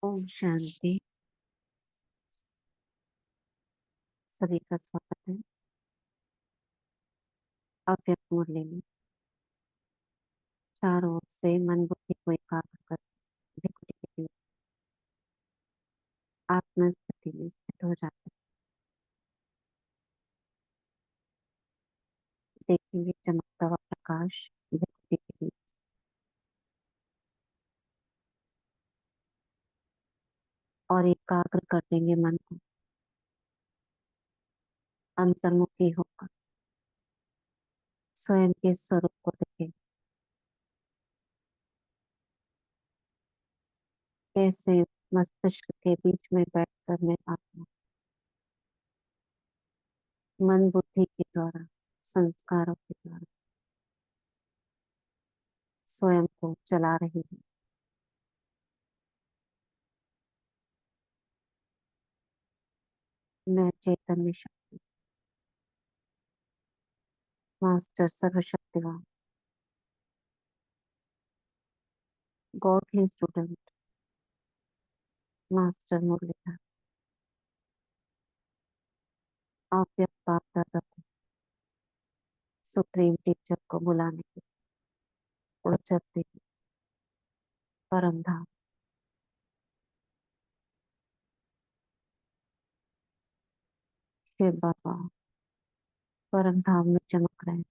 ओम शांति। सभी का स्वागत है अव्यक्त मुरली में। चारों ओर से मन बुद्धि को एकाग्र कर भृकुटी के लिए आत्म स्थिति में स्थित हो जाते हैं। देखेंगे चमकता हुआ प्रकाश भृकुटी के बीच, और एकाग्र कर देंगे मन को। अंतर्मुखी होकर स्वयं के स्वरूप को देखें, कैसे मस्तिष्क के बीच में बैठकर मैं आत्मा मन बुद्धि के द्वारा, संस्कारों के द्वारा स्वयं को चला रही हूँ। मैं चैतन्य शक्ति, मास्टर सर्वशक्तिवान, गॉडली स्टूडेंट, मास्टर मुरलीधर, अव्यक्त बाप दादा को सुप्रीम टीचर को बुलाने के उड़ चलते हैं परम धाम। शिव बाबा परम धाम में चमक रहे हैं।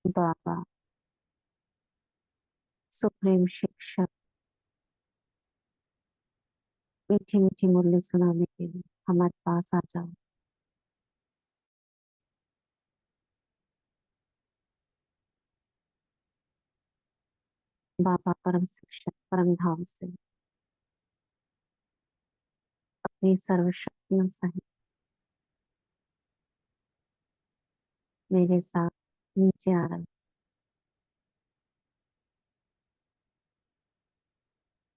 बाबा सुप्रीम शिक्षक मीठी मीठी मुरली सुनाने के लिए हमारे पास आ जाओ। बाबा परम शिक्षक परम धाम से अपनी सर्वशक्तियों सहित मेरे साथ नीचे आ रहे हैं।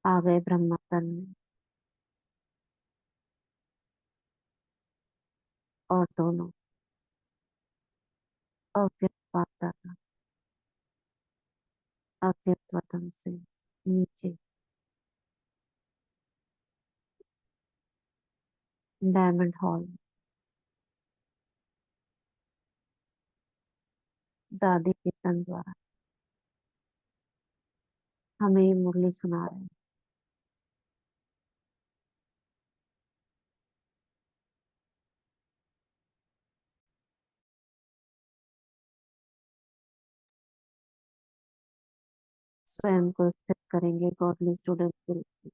आ गए ब्रह्मा तन में, और दोनों अव्यक्त बाप दादा अव्यक्त वतन से नीचे डायमंड हॉल दादी के तन द्वारा हमें ये मुरली सुना रहे हैं। स्वयं को स्थित करेंगे गॉडली स्टूडेंट के रूप में,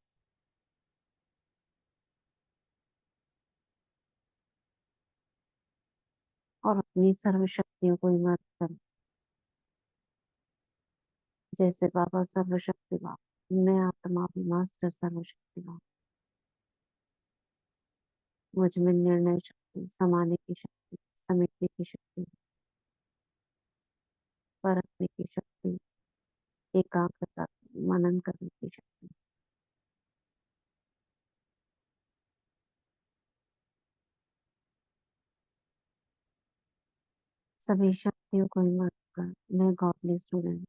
और अपनी सर्वशक्तियों को इमर्ज करें। जैसे बाबा सर्वशक्तिवान, मैं आत्मा भी मास्टर सर्वशक्तिवान। मुझ में निर्णय शक्ति, समाने की शक्ति, समेटने की शक्ति, परखने की शक्ति, एकाग्रता, मनन करने की शक्ति। सभी शक्तियों को इमर्ज कर मैं गॉडली स्टूडेंट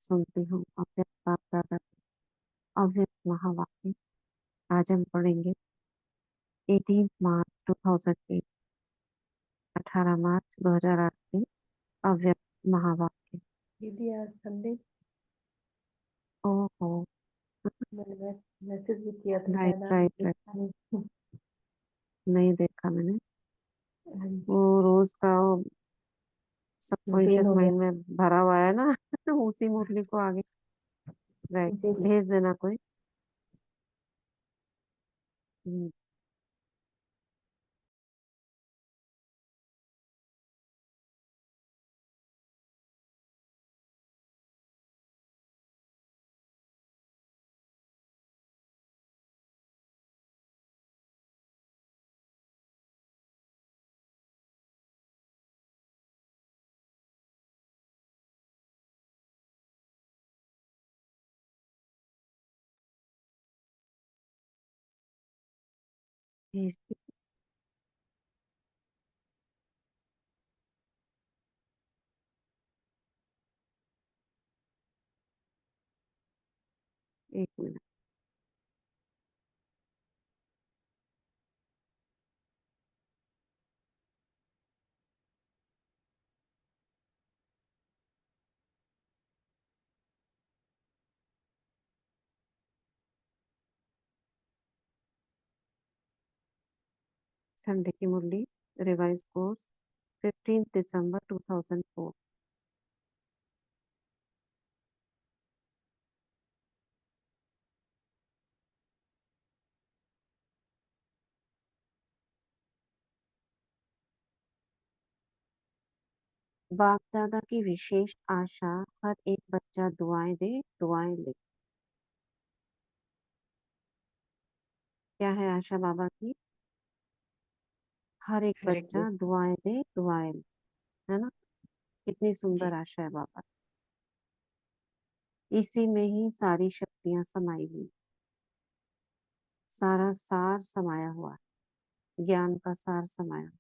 सुनती हूँ अव्यक्त बाप दादा अव्यक्त महावाक्य। आज हम पढ़ेंगे 18 मार्च 2008, 18 मार्च 2008 के अव्यक्त महावाक्य। दीदी आज संडे ओहो, मैंने मैसेज भी किया था, राइट शायद आपने राइट राइट, देखा नहीं। नहीं देखा मैंने। हाँ वो जी, रोज का रूटीन सबकॉन्शियस हो गया। माइंड में भरा हुआ है ना। उसी मुरली को आगे, राइट, जी भेज देना कोई। हम्म, भेज दी। एक मिनट। संडे की मुरली, रिवाइज कोर्स, 15 दिसंबर 2004। बाप दादा की विशेष आशा, हर एक बच्चा दुआएं दे, दुआएं ले। क्या है आशा बाबा की? हर एक हर एक बच्चा दुआएं दे, दुआएं ले, है ना? कितनी जी। सुंदर आशा है बाबा। इसी में ही सारी शक्तियां समाई हुई, सारा सार समाया हुआ है, ज्ञान का सार समाया हुआ।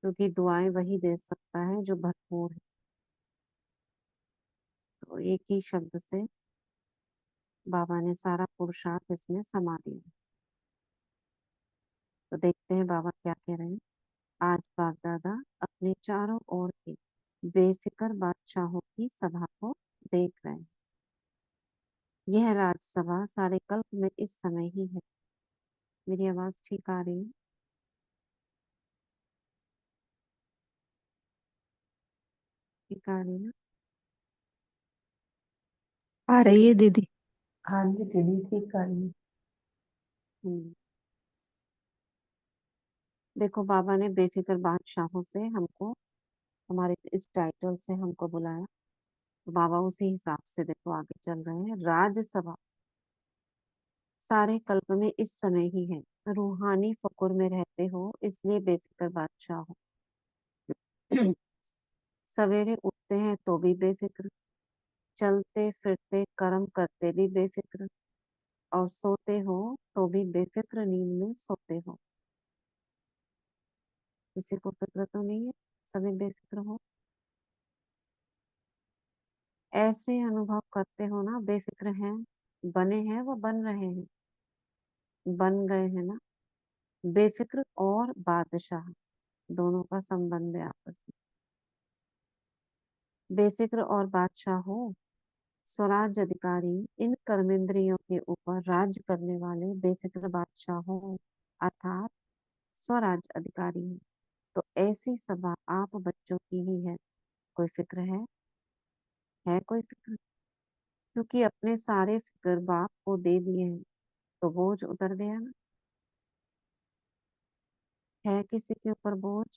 क्योंकि दुआएं वही दे सकता है जो भरपूर है। तो एक ही शब्द से बाबा ने सारा पुरुषार्थ इसमें समा दिया। तो देखते हैं बाबा क्या कह रहे हैं। आज बाप दादा अपने चारों ओर के बेफिक्र बादशाहों की सभा को देख रहे हैं। यह राजसभा सारे कल्प में इस समय ही है। मेरी आवाज ठीक आ रही है? ठीक आ रही है ना? आ रही है दीदी। हाँ जी दीदी, ठीक आ रही है। हम्म। देखो बाबा ने बेफिक्र बादशाहों से हमको, हमारे इस टाइटल से हमको बुलाया। तो बाबा उसी हिसाब से देखो आगे चल रहे हैं। राजसभा सारे कल्प में इस समय ही है। रूहानी फकुर में रहते हो इसलिए बेफिक्र बादशाह हो। सवेरे उठते हैं तो भी बेफिक्र, चलते फिरते कर्म करते भी बेफिक्र, और सोते हो तो भी बेफिक्र नींद में सोते हो। किसी को फिक्र तो नहीं है? सभी बेफिक्र हो। ऐसे अनुभव करते हो ना, बेफिक्र हैं, बने हैं, वो बन रहे हैं, बन गए हैं ना। बेफिक्र और बादशाह दोनों का संबंध है आपस में। बेफिक्र और बादशाह हो, स्वराज अधिकारी, इन कर्मेंद्रियों के ऊपर राज करने वाले बेफिक्र बादशाह हो, अर्थात स्वराज अधिकारी है। तो ऐसी सभा आप बच्चों की ही है। कोई फिक्र है कोई फिक्र? क्योंकि अपने सारे फिक्र बाप को दे दिए हैं, तो बोझ उतर गया ना। है किसी के ऊपर बोझ?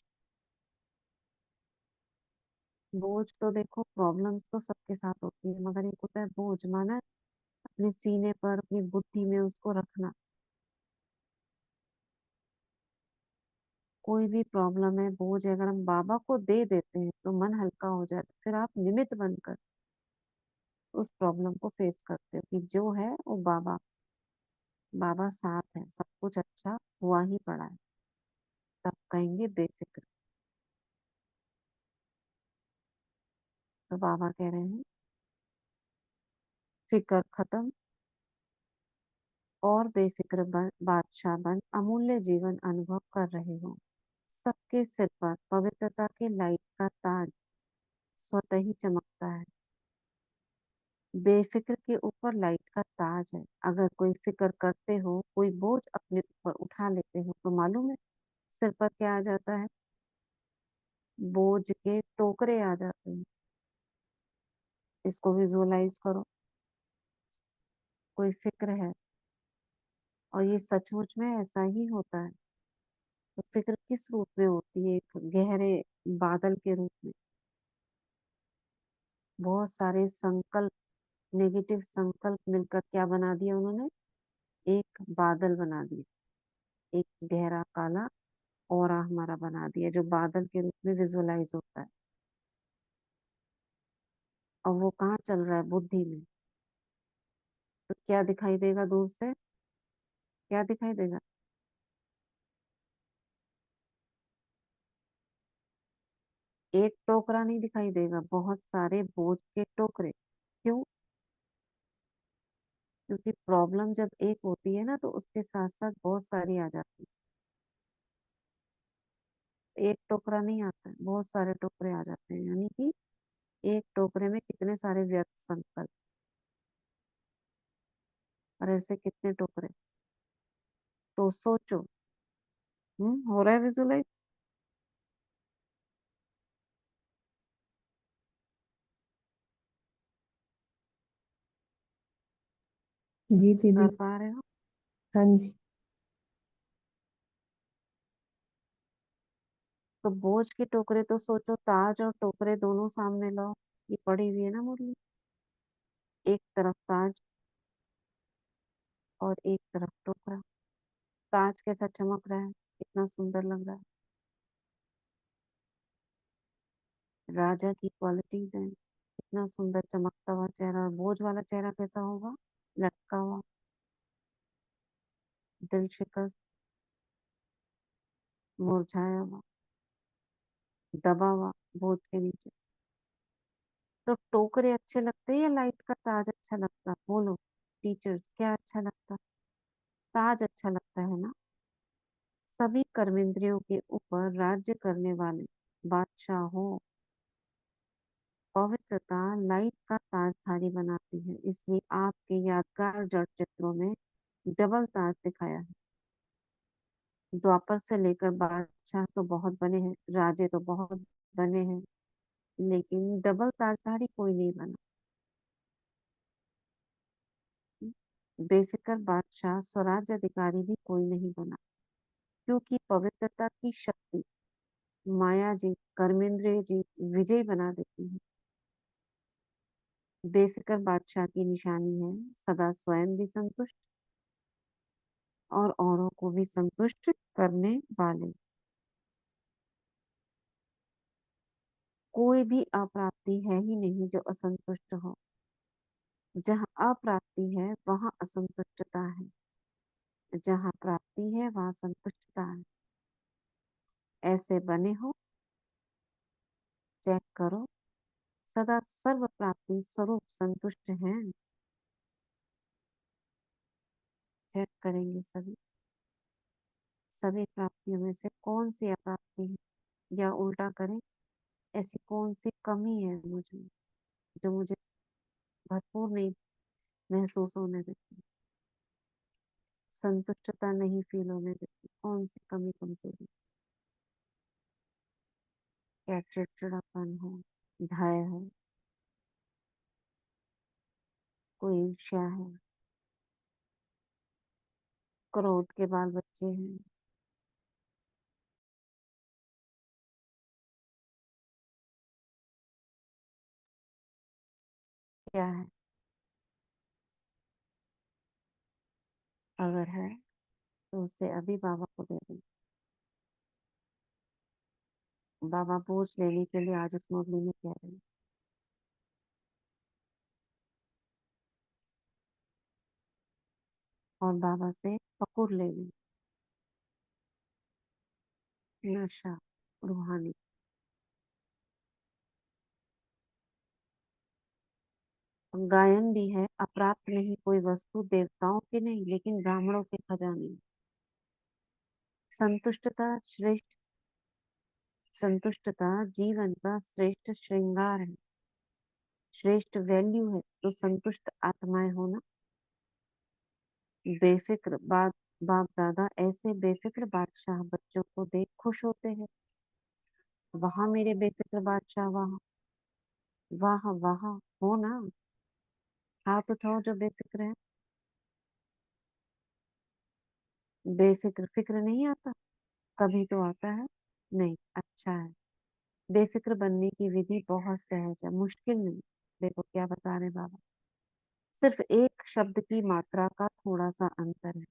बोझ तो देखो, प्रॉब्लम्स तो सबके साथ होती है, मगर एक होता है बोझ, माना अपने सीने पर, अपनी बुद्धि में उसको रखना। कोई भी प्रॉब्लम है, बोझ है, अगर हम बाबा को दे देते हैं तो मन हल्का हो जाता है। फिर आप निमित्त बनकर उस प्रॉब्लम को फेस करते हो कि जो है वो बाबा, बाबा साथ है, सब कुछ अच्छा हुआ ही पड़ा है, तब कहेंगे बेफिक्र। तो बाबा कह रहे हैं फिक्र खत्म और बेफिक्र बन, बादशाह बन अमूल्य जीवन अनुभव कर रहे हो। सबके सिर पर पवित्रता के लाइट का ताज स्वतः ही चमकता है। बेफिक्र के ऊपर लाइट का ताज है। अगर कोई फिक्र करते हो, कोई बोझ अपने ऊपर उठा लेते हो, तो मालूम है सिर पर क्या आ जाता है? बोझ के टोकरे आ जाते हैं। इसको विजुअलाइज करो। कोई फिक्र है, और ये सचमुच में ऐसा ही होता है। तो फिक्र किस रूप में होती है? एक गहरे बादल के रूप में। बहुत सारे संकल्प, नेगेटिव संकल्प मिलकर क्या बना दिया उन्होंने? एक बादल बना दिया, एक गहरा काला ऑरा हमारा बना दिया, जो बादल के रूप में विजुअलाइज होता है। और वो कहाँ चल रहा है? बुद्धि में। तो क्या दिखाई देगा दूर से? क्या दिखाई देगा? एक टोकरा नहीं दिखाई देगा, बहुत सारे बोझ के टोकरे। क्यों? क्योंकि प्रॉब्लम जब एक होती है ना तो उसके साथ साथ बहुत सारी आ जाती है। एक टोकरा नहीं आता है, बहुत सारे टोकरे आ जाते हैं, यानी कि एक टोकरे में कितने सारे व्यर्थ संकल्प। और ऐसे कितने टोकरे, तो सोचो। हो रहा है विजुलाइज। जी दीदी। कर पा रहे हो? हाँ जी। तो बोझ के टोकरे तो सोचो, ताज और टोकरे दोनों सामने लाओ। ये पड़ी हुई है ना मुरली। एक तरफ ताज और एक तरफ टोकरा। ताज कैसा चमक रहा है, कितना सुंदर लग रहा है। राजा की क्वालिटीज हैं, कितना सुंदर चमकता हुआ चेहरा। और बोझ वाला चेहरा कैसा होगा, लटका हुआ, दिल शिकस्त, मुरझाया हुआ, दबा हुआ बोझ के नीचे। तो टोकरे अच्छे लगते हैं या लाइट का ताज अच्छा लगता, बोलो टीचर्स, क्या अच्छा लगता? ताज अच्छा लगता है सभी कर्मेंद्रियों के ऊपर राज्य करने वाले बादशाहों, पवित्रता लाइट का ताजधारी बनाती है। इसलिए आपके यादगार जड़ चित्रों में डबल ताज दिखाया है। द्वापर से लेकर बादशाह तो बहुत बने हैं, राजे तो बहुत बने हैं, लेकिन डबल ताजधारी कोई नहीं बना। बेफिक्र बादशाह स्वराज अधिकारी भी कोई नहीं बना, क्योंकि पवित्रता की शक्ति माया जी, कर्मेंद्रिय जी विजय बना देती है। बेफिक्र बादशाह की निशानी है सदा स्वयं भी संतुष्ट और औरों को भी संतुष्ट करने वाले। कोई भी अप्राप्ति है ही नहीं जो असंतुष्ट हो। जहाँ अप्राप्ति है वहाँ असंतुष्टता है, जहाँ प्राप्ति है वहाँ संतुष्टता है। ऐसे बने हो, चेक करो, सदा सर्व प्राप्ति स्वरूप संतुष्ट हैं। चेक करेंगे सभी, सभी प्राप्तियों में से कौन सी अप्राप्ति है, या उल्टा करें, ऐसी कौन सी कमी है मुझे जो मुझे भरपूर नहीं महसूस होने देती, संतुष्टता नहीं फील होने देती। कौन सी कमी कमजोरी, क्या चिड़चिड़ापन है, भय है, कोई ईर्ष्या है, क्रोध के बाल बच्चे हैं। क्या है? अगर है तो उसे अभी बाबा को दे दें। बाबा बोझ लेने के लिए आज इस मुरली में कह रहे हैं। और बाबा से पकड़ ले लें, नशा रूहानी। गायन भी है, अप्राप्त नहीं कोई वस्तु देवताओं की नहीं लेकिन ब्राह्मणों के खजाने में। संतुष्टता श्रेष्ठ, संतुष्टता जीवन का श्रेष्ठ श्रृंगार है, श्रेष्ठ वैल्यू है। तो संतुष्ट आत्माएं होना, बेफिक्र बाप दादा ऐसे बेफिक्र बादशाह बच्चों को देख खुश होते हैं। वहां मेरे बेफिक्र बादशाह, वहां, वहां वहां हो ना। हाथ उठाओ जो बेफिक्र है। बेफिक्र फिक्र नहीं आता, कभी तो आता है। नहीं, अच्छा है। बेफिक्र बनने की विधि बहुत सहज है, मुश्किल नहीं। देखो क्या बता रहे बाबा, सिर्फ एक शब्द की मात्रा का थोड़ा सा अंतर है।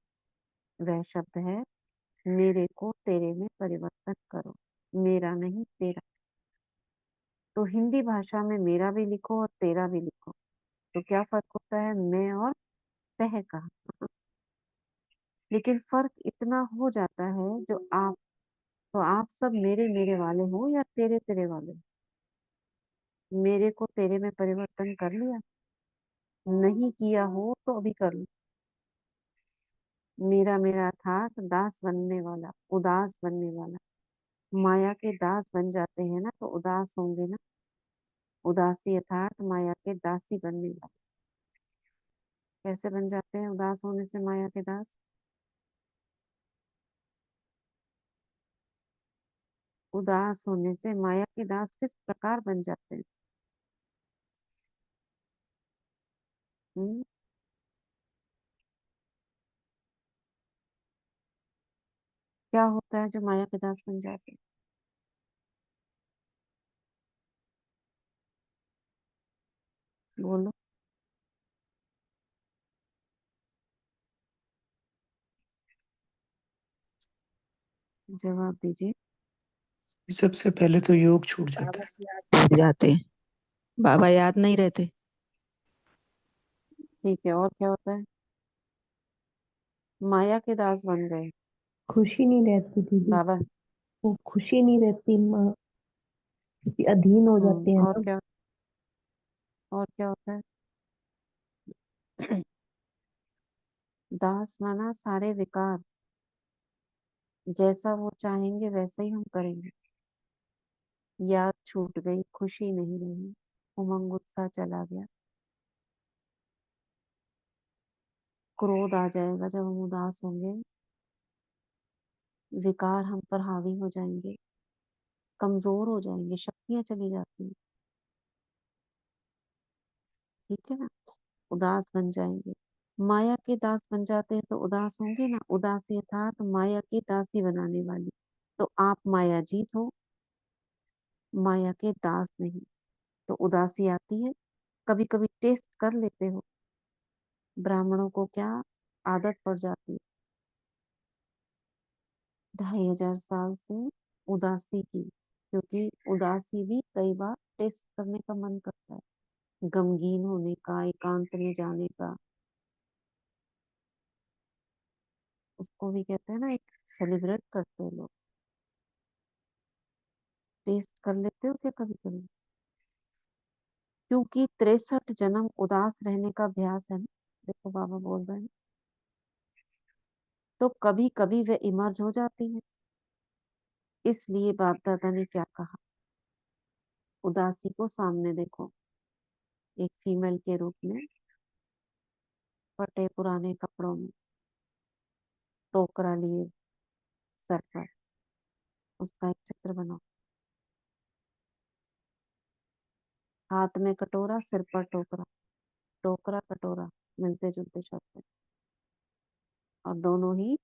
वह शब्द है, मेरे को तेरे में परिवर्तन करो, मेरा नहीं तेरा। तो हिंदी भाषा में मेरा भी लिखो और तेरा भी लिखो, तो क्या फर्क होता है, मैं और तह का। लेकिन फर्क इतना हो जाता है, जो आप, तो आप सब मेरे मेरे वाले हो या तेरे तेरे वाले हो? मेरे को तेरे में परिवर्तन कर लिया, नहीं किया हो तो अभी कर लो। मेरा मेरा अर्थात दास बनने वाला, उदास बनने वाला। माया के दास बन जाते हैं ना तो उदास होंगे ना। उदासी अर्थात माया के दासी बनने वाले। कैसे बन जाते हैं उदास होने से माया के दास? उदास होने से माया के दास किस प्रकार बन जाते हैं? हम्म? क्या होता है जो माया के दास बन जाते हैं? बोलो, जवाब दीजिए। सबसे पहले तो योग छूट जाता बाबा है। की याद भूल जाते हैं। बाबा याद नहीं रहते। ठीक है, और क्या होता है? माया के दास बन गए खुशी नहीं रहती दीदी। बाबा। वो खुशी नहीं रहती माँ, क्योंकि अधीन हो जाते हैं और ना। क्या? और क्या होता है? दास माना सारे विकार, जैसा वो चाहेंगे वैसा ही हम करेंगे। याद छूट गई, खुशी नहीं रही, उमंग उत्साह चला गया, क्रोध आ जाएगा जब हम उदास होंगे, विकार हम पर हावी हो जाएंगे, कमजोर हो जाएंगे, शक्तियां चली जाती हैं। ठीक है ना? उदास बन जाएंगे। माया के दास बन जाते हैं तो उदास होंगे ना। उदासी अर्थात माया की दासी बनाने वाली। तो आप माया जीत हो, माया के दास नहीं। तो उदासी आती है, कभी कभी टेस्ट कर लेते हो। ब्राह्मणों को क्या आदत पड़ जाती है 2500 साल से उदासी की, क्योंकि उदासी भी कई बार टेस्ट करने का मन करता है, गमगीन होने का, एकांत में जाने का। उसको भी कहते हैं ना, एक सेलिब्रेट करते हैं लोग। टेस्ट कर लेते हो क्या कभी कभी? क्योंकि 63 जन्म उदास रहने का अभ्यास है ना। देखो बाबा बोल रहे हैं, तो कभी कभी वे इमर्ज हो जाती है। इसलिए बाप दादा ने क्या कहा, उदासी को सामने देखो, एक फीमेल के रूप में, फटे पुराने कपड़ों में, टोकरा लिए सर पर, उसका एक चित्र बनाओ। हाथ में कटोरा, सिर पर टोकरा। टोकरा कटोरा मिलते जुलते शब्द हैं, और दोनों ही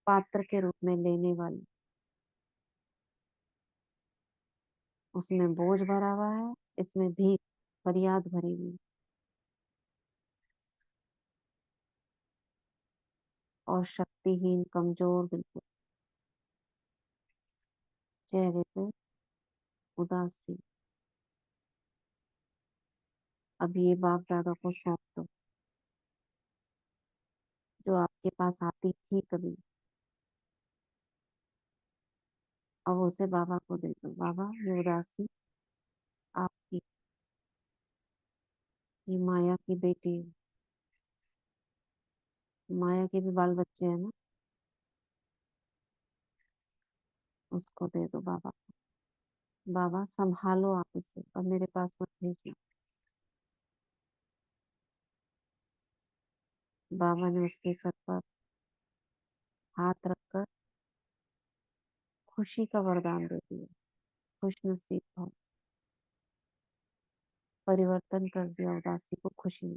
पात्र के रूप में लेने वाले। उसमें बोझ भरा हुआ है, इसमें भी फरियाद भरी हुई, और शक्तिहीन कमजोर बिल्कुल, चेहरे पे उदासी। अब ये बाप दादा को सौंप दो, जो आपके पास आती थी कभी, अब उसे बाबा को दे दो। बाबा ये उदासी आपकी, ये माया की बेटी है, माया के भी बाल बच्चे हैं ना, उसको दे दो बाबा को। बाबा संभालो आप इसे और मेरे पास मत भेजना। बाबा ने उसके सर पर हाथ रखकर खुशी का वरदान दे दिया। खुश नसीब हो, परिवर्तन कर दिया उदासी को खुशी में।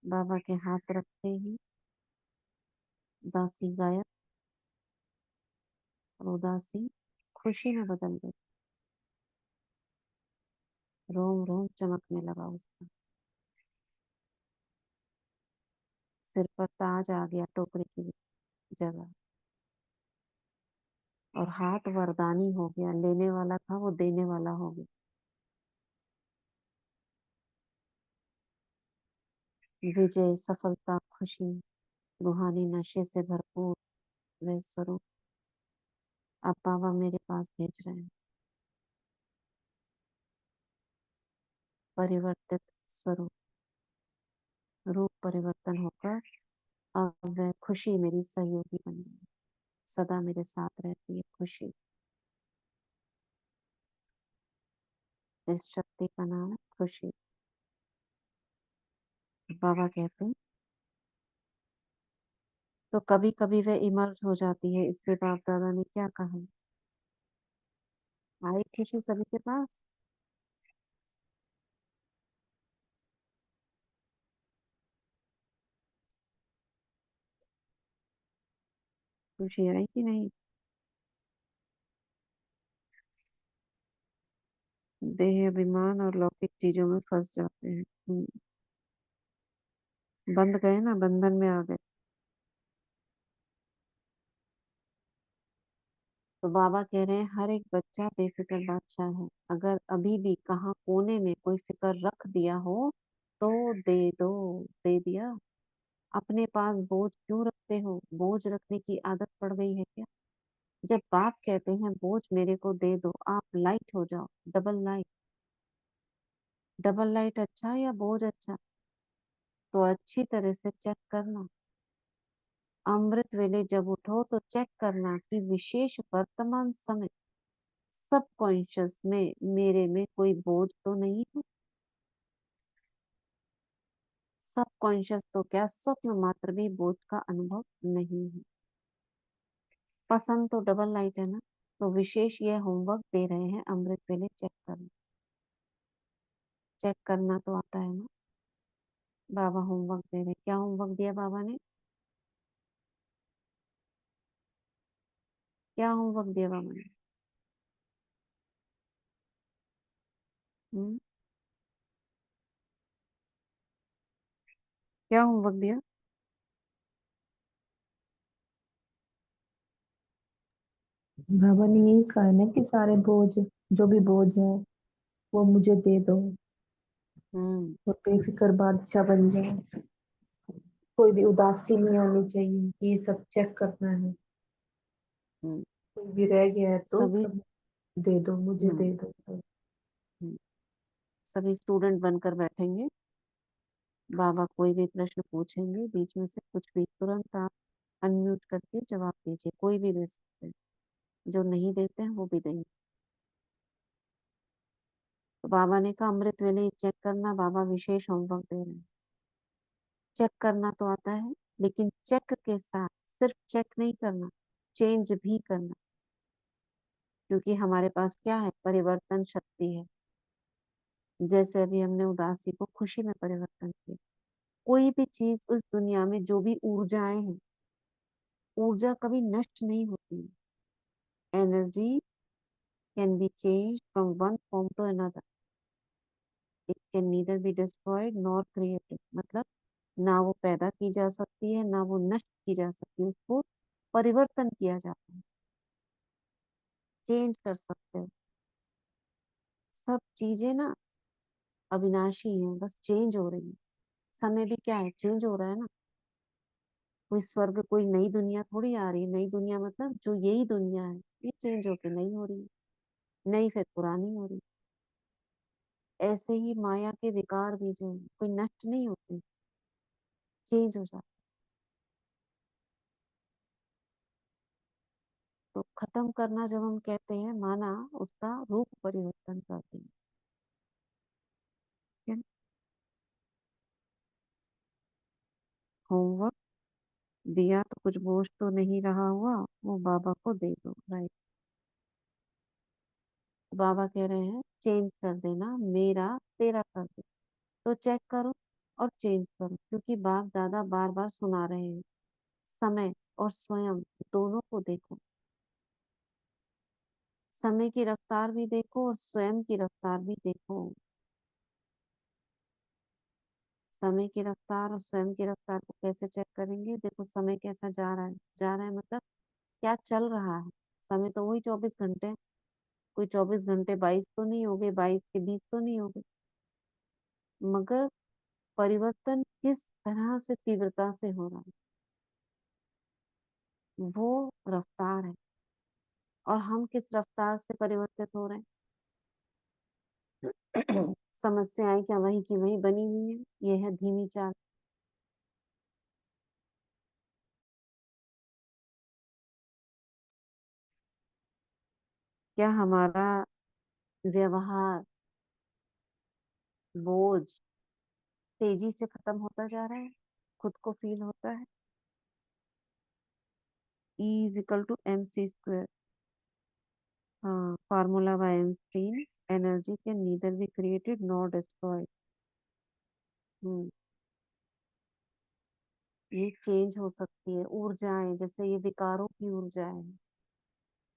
बाबा के हाथ रखते ही उदासी गायब, और उदासी खुशी में बदल गई। रोम रोम चमकने लगा उसका, सिर पर ताज आ गया टोकरी की जगह, और हाथ वरदानी हो गया। लेने वाला था वो देने वाला हो गया। विजय, सफलता, खुशी, रूहानी नशे से भरपूर वह स्वरूप अब बाबा मेरे पास भेज रहे हैं। परिवर्तित स्वरूप, रूप परिवर्तन होकर अब वह खुशी मेरी सहयोगी बन गई, सदा मेरे साथ रहती है खुशी। इस शक्ति का नाम है खुशी। बाबा कहते हैं तो कभी कभी वह इमर्ज हो जाती है, इसलिए बाप दादा ने क्या कहा, आई खुशी सभी के पास। खुशी आई कि नहीं? देह अभिमान और लौकिक चीजों में फंस जाते हैं। बंध गए ना, बंधन में आ गए। तो बाबा कह रहे हैं हर एक बच्चा बेफिक्र बादशाह है। अगर अभी भी कहाँ कोने में कोई फिक्र रख दिया हो तो दे दो। दे दिया। अपने पास बोझ क्यों रखते हो? बोझ रखने की आदत पड़ गई है क्या? जब बाप कहते हैं बोझ मेरे को दे दो, आप लाइट हो जाओ, डबल लाइट। डबल लाइट अच्छा या बोझ अच्छा? तो अच्छी तरह से चेक करना। अमृत वेले जब उठो तो चेक करना कि विशेष वर्तमान समय सब कॉन्शियस में मेरे में कोई बोझ तो नहीं है। सब कॉन्शियस तो क्या, स्वप्न मात्र भी बोझ का अनुभव नहीं है। पसंद तो डबल लाइट है ना। तो विशेष ये होमवर्क दे रहे हैं अमृत वेले चेक करना। चेक करना तो आता है ना। बाबा होमवर्क दे रहे हैं। क्या होमवर्क दिया बाबा ने? क्या होमवर्क दिया बाबा ने? हम्म? क्या होमवर्क दिया? बाबा ने यही कहा है ना कि सारे बोझ, जो भी बोझ है वो मुझे दे दो हम्म। और बेफिक्र बादशाह बन जाओ। कोई भी उदासी नहीं होनी चाहिए, ये सब चेक करना है। हम्म। कोई भी रह गया है तो सभी। सब दे दो, मुझे हम्म। दे दो तो। हम्म। सभी स्टूडेंट बनकर बैठेंगे। बाबा कोई भी प्रश्न पूछेंगे बीच में से कुछ भी, तुरंत आप अनम्यूट करके जवाब दीजिए। कोई भी दे सकते हैं, जो नहीं देते हैं वो भी देंगे। तो बाबा ने कहा अमृत वेले चेक करना। बाबा विशेष होमवर्क दे रहे हैं। चेक करना तो आता है, लेकिन चेक के साथ सिर्फ चेक नहीं करना, चेंज भी करना। क्योंकि हमारे पास क्या है? परिवर्तन शक्ति है। जैसे अभी हमने उदासी को खुशी में परिवर्तन किया। कोई भी चीज उस दुनिया में, जो भी ऊर्जाएं हैं, ऊर्जा कभी नष्ट नहीं होती। Energy can be change from one form to another. It can neither be destroyed nor created. मतलब ना वो पैदा की जा सकती है, ना वो नष्ट की जा सकती है। उसको परिवर्तन किया जाता है, चेंज कर सकते हो। सब चीजें ना अविनाशी हैं, बस चेंज हो रही है। समय भी क्या है? चेंज हो रहा है ना। कोई स्वर्ग, कोई नई दुनिया थोड़ी आ रही है। नई दुनिया मतलब जो यही दुनिया है, ये चेंज होके नई हो रही है। नई फिर पुरानी हो रही है। ऐसे ही माया के विकार भी जो है, कोई नष्ट नहीं होते, चेंज हो जाते। तो खत्म करना जब हम कहते हैं, माना उसका रूप परिवर्तन करते हैं। ठीक है? होमवर्क दिया तो कुछ बोझ तो नहीं रहा हुआ, वो बाबा को दे दो। राइट। बाबा कह रहे हैं चेंज कर देना, मेरा तेरा कर दो। तो चेक करो और चेंज करो, क्योंकि बाप दादा बार बार सुना रहे हैं। समय और स्वयं दोनों को देखो। समय की रफ्तार भी देखो और स्वयं की रफ्तार भी देखो। समय की रफ्तार और स्वयं की रफ्तार को कैसे चेक करेंगे? देखो समय कैसा जा रहा है। जा रहा है मतलब क्या चल रहा है? समय तो वही 24 घंटे है। कोई 24 घंटे 22 तो नहीं हो गए, 22 के 20 तो नहीं हो गए। मगर परिवर्तन किस तरह से तीव्रता से हो रहा है, वो रफ्तार है। और हम किस रफ्तार से परिवर्तित हो रहे हैं? समस्याएं क्या वही की वही बनी हुई है। ये है धीमी चाल। क्या हमारा व्यवहार, बोझ तेजी से खत्म होता जा रहा है? खुद को फील होता है? E = mc²। हाँ, formula by Einstein. Energy can neither be created nor destroyed. ये चेंज हो सकती है। ऊर्जाएं, जैसे ये विकारों की ऊर्जाएं हैं,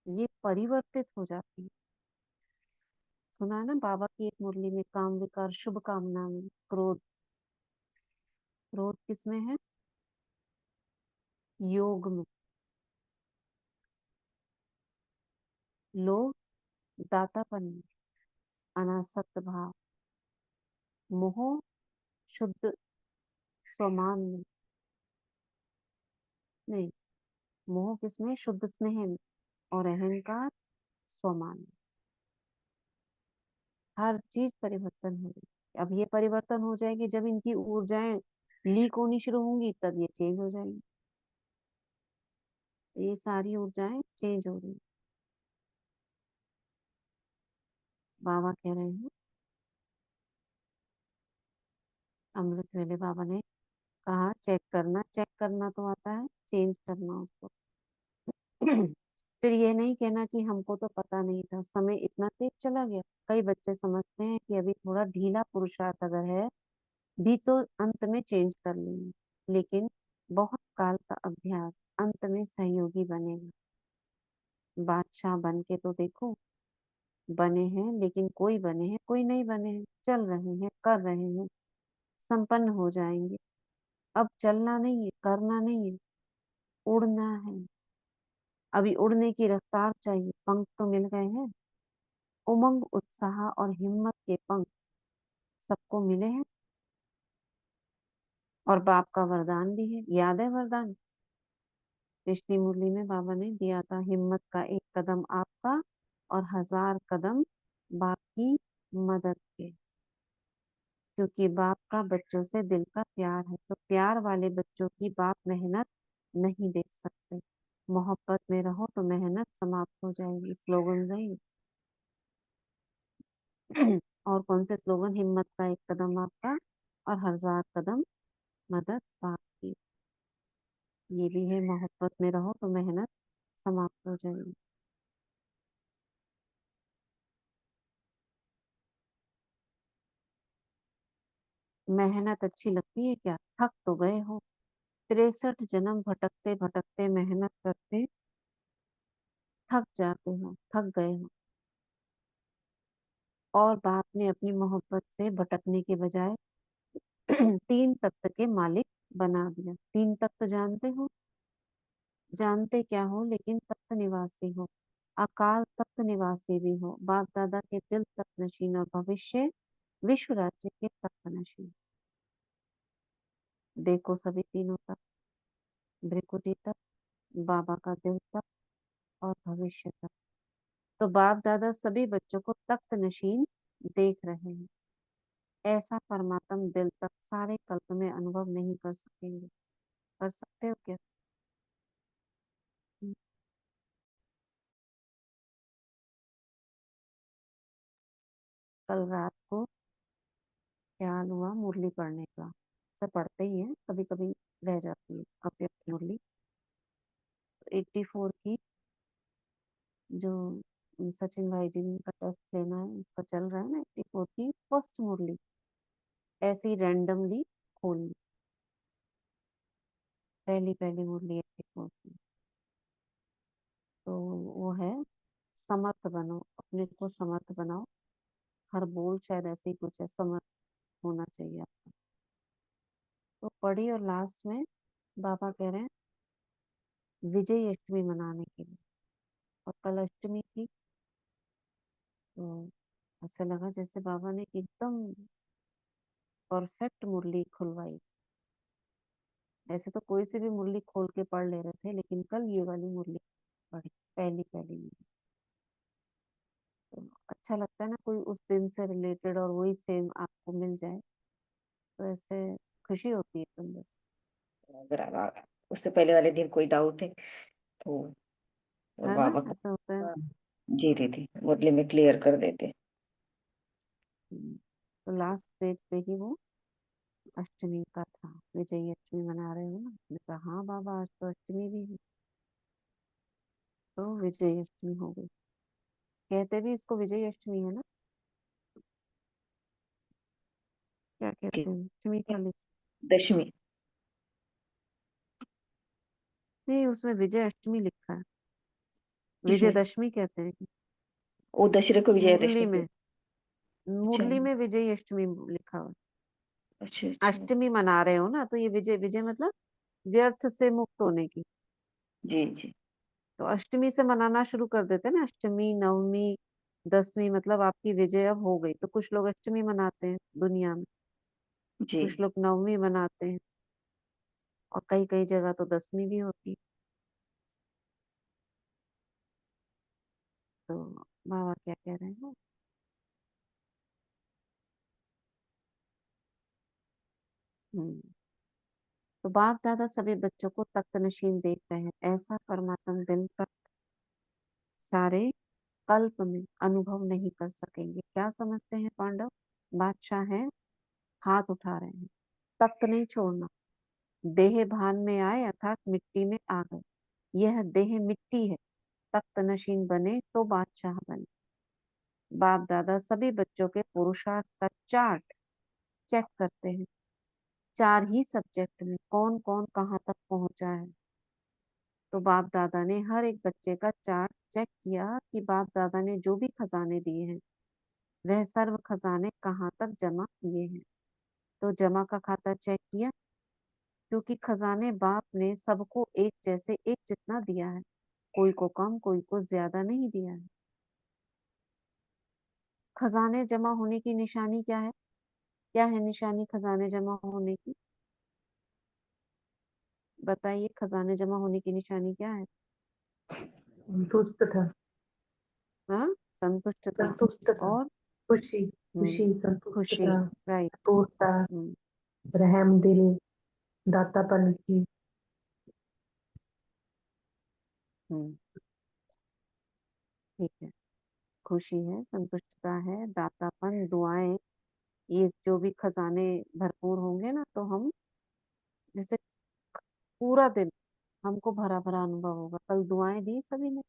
ये परिवर्तित हो जाती है। सुना है ना बाबा की एक मुरली में, काम विकार शुभ कामना में क्रोध। क्रोध किस में है? योग में। लोभ दातापन में। अनासक्त भाव। मोह शुद्ध स्वमान में। नहीं, मोह किसमें? शुद्ध स्नेह में। और अहंकार स्वमान में। हर चीज परिवर्तन हो रही है। अब ये परिवर्तन हो जाएगी जब इनकी ऊर्जाएं लीक होनी शुरू होंगी, तब ये चेंज हो जाएंगी। ये सारी ऊर्जाएं चेंज हो रही हैं। बाबा कह रहे हैं, अमृत वेले बाबा ने कहा चेक करना। चेक करना तो आता है, चेंज करना उसको। फिर ये नहीं कहना कि हमको तो पता नहीं था, समय इतना तेज चला गया। कई बच्चे समझते हैं कि अभी थोड़ा ढीला पुरुषार्थ अगर है भी तो अंत में चेंज कर लेंगे, लेकिन बहुत काल का अभ्यास अंत में सहयोगी बनेगा। बादशाह बन के तो देखो, बने हैं, लेकिन कोई बने हैं कोई नहीं बने हैं, चल रहे हैं, कर रहे हैं, संपन्न हो जाएंगे। अब चलना नहीं है, करना नहीं है, उड़ना है। अभी उड़ने की रफ्तार चाहिए। पंख तो मिल गए हैं, उमंग उत्साह और हिम्मत के पंख सबको मिले हैं। और बाप का वरदान भी है, याद है वरदान? पिछली मुरली में बाबा ने दिया था, हिम्मत का एक कदम आपका और 1000 कदम बाप की मदद के। क्योंकि बाप का बच्चों से दिल का प्यार है, तो प्यार वाले बच्चों की बाप मेहनत नहीं देख सकते। मोहब्बत में रहो तो मेहनत समाप्त हो जाएगी। स्लोगन सही। और कौन से स्लोगन? हिम्मत का एक कदम आपका और 1000 कदम मदद बाप की। ये भी है, मोहब्बत में रहो तो मेहनत समाप्त हो जाएगी। मेहनत अच्छी लगती है क्या? थक तो गए हो, 63 जन्म भटकते भटकते मेहनत करते थक जाते हो, थक गए हो। और बाप ने अपनी मोहब्बत से भटकने के बजाय 3 तख्त के मालिक बना दिया। 3 तख्त जानते हो? जानते क्या हो, लेकिन तख्त निवासी हो। अकाल तख्त निवासी भी हो, बाप दादा के दिल तख्त नशीन, और भविष्य विश्व राज्य के तख्त नशीन। देखो सभी तीनों तक, भ्रिकुटी तक, बाबा का दिल तक, और भविष्य तक। तो बाप दादा सभी बच्चों को तख्त नशीन देख रहे हैं। ऐसा परमात्म दिल तक सारे कल्प में अनुभव नहीं कर सकेंगे। कर सकते हो क्या? कल रात को ख्याल हुआ मुरली पढ़ने का। सब पढ़ते ही हैं, कभी कभी रह जाती है अव्यक्त मुरली। 84 की जो सचिन भाई जी का टेस्ट लेना है, उसका चल रहा है ना, 84 की फर्स्ट मुरली ऐसे ही रैंडमली खोली। पहली पहली मुरली 84 की। तो वो है, समर्थ बनो, अपने को समर्थ बनाओ। हर बोल शायद ऐसे ही कुछ है, समर्थ होना चाहिए आपका। तो पढ़ी, और लास्ट में बाबा कह रहे हैं विजय अष्टमी मनाने के लिए। और कल अष्टमी थी, तो ऐसा लगा जैसे बाबा ने एकदम परफेक्ट मुरली खुलवाई। ऐसे तो कोई सी भी मुरली खोल के पढ़ ले रहे थे, लेकिन कल ये वाली मुरली पढ़ी, पहली पहली मुरली। तो अच्छा अच्छा लगता है ना, कोई उस दिन से रिलेटेड और वही सेम आपको मिल जाए, तो ऐसे खुशी होती है अंदर से। अगर उससे पहले वाले दिन कोई डाउट है तो है ना, बाबा को ऐसा होता है। जी दीदी बदले में क्लियर कर देते। तो लास्ट पेज पे ही वो अष्टमी का था, विजयी अष्टमी मना रहे हो ना, मैंने कहा हाँ बाबा आज तो अष्टमी भी है, तो विजयी अष्टमी हो गई। कहते भी इसको विजयी अष्टमी है ना, क्या कहते हैं, अष्टमी का दशमी। नहीं, उसमें विजय अष्टमी लिखा है, किसमें? विजयदशमी कहते हैं। वो दशहरे को मुरली विजयादशमी में, को। अच्छा मुरली में विजयी अष्टमी लिखा हुआ है। अच्छा अच्छा। अष्टमी मना रहे हो ना, तो ये विजय, विजय मतलब व्यर्थ से मुक्त होने की। जी जी तो अष्टमी से मनाना शुरू कर देते हैं ना, अष्टमी नवमी दसवीं, मतलब आपकी विजय अब हो गई। तो कुछ लोग अष्टमी मनाते हैं दुनिया में, जी। कुछ लोग नवमी मनाते हैं, और कई कई जगह तो दसवीं भी होती है। तो बाबा क्या कह रहे हैं, हम्म तो बाप दादा सभी बच्चों को तख्त नशीन देख रहे हैं, ऐसा परमात्म दिल तक सारे कल्प में अनुभव नहीं कर सकेंगे। क्या समझते हैं पांडव, बादशाह है, हाथ उठा रहे हैं, तख्त नहीं छोड़ना। देह भान में आए अर्थात मिट्टी में आ गए, यह देह मिट्टी है, तख्त नशीन बने तो बादशाह बने। बाप दादा सभी बच्चों के पुरुषार्थ का चार्ट चेक करते हैं, चार ही सब्जेक्ट में कौन कौन कहाँ तक पहुंचा है। तो बाप दादा ने हर एक बच्चे का चार्ट चेक किया कि बाप दादा ने जो भी खजाने दिए हैं वह सर्व खजाने कहाँ तक जमा किए हैं। तो जमा का खाता चेक किया, क्योंकि खजाने बाप ने सबको एक जैसे एक जितना दिया है, कोई को कम कोई को ज्यादा नहीं दिया है। खजाने जमा होने की निशानी क्या है, क्या है निशानी खजाने जमा होने की, बताइए, खजाने जमा होने की निशानी क्या है। संतुष्ट था। हाँ, संतुष्टता, संतुष्ट था। और खुशी हम्म खुशी खुशी, संतुष्टता। राइट। पूर्णता। हम्म रहम दिल। दातापन की। हम्म ठीक है, खुशी है, संतुष्टता है, दातापन, दुआएं, ये जो भी खजाने भरपूर होंगे ना, तो हम जैसे पूरा दिन हमको भरा भरा अनुभव होगा। कल दुआएं दी सभी ने,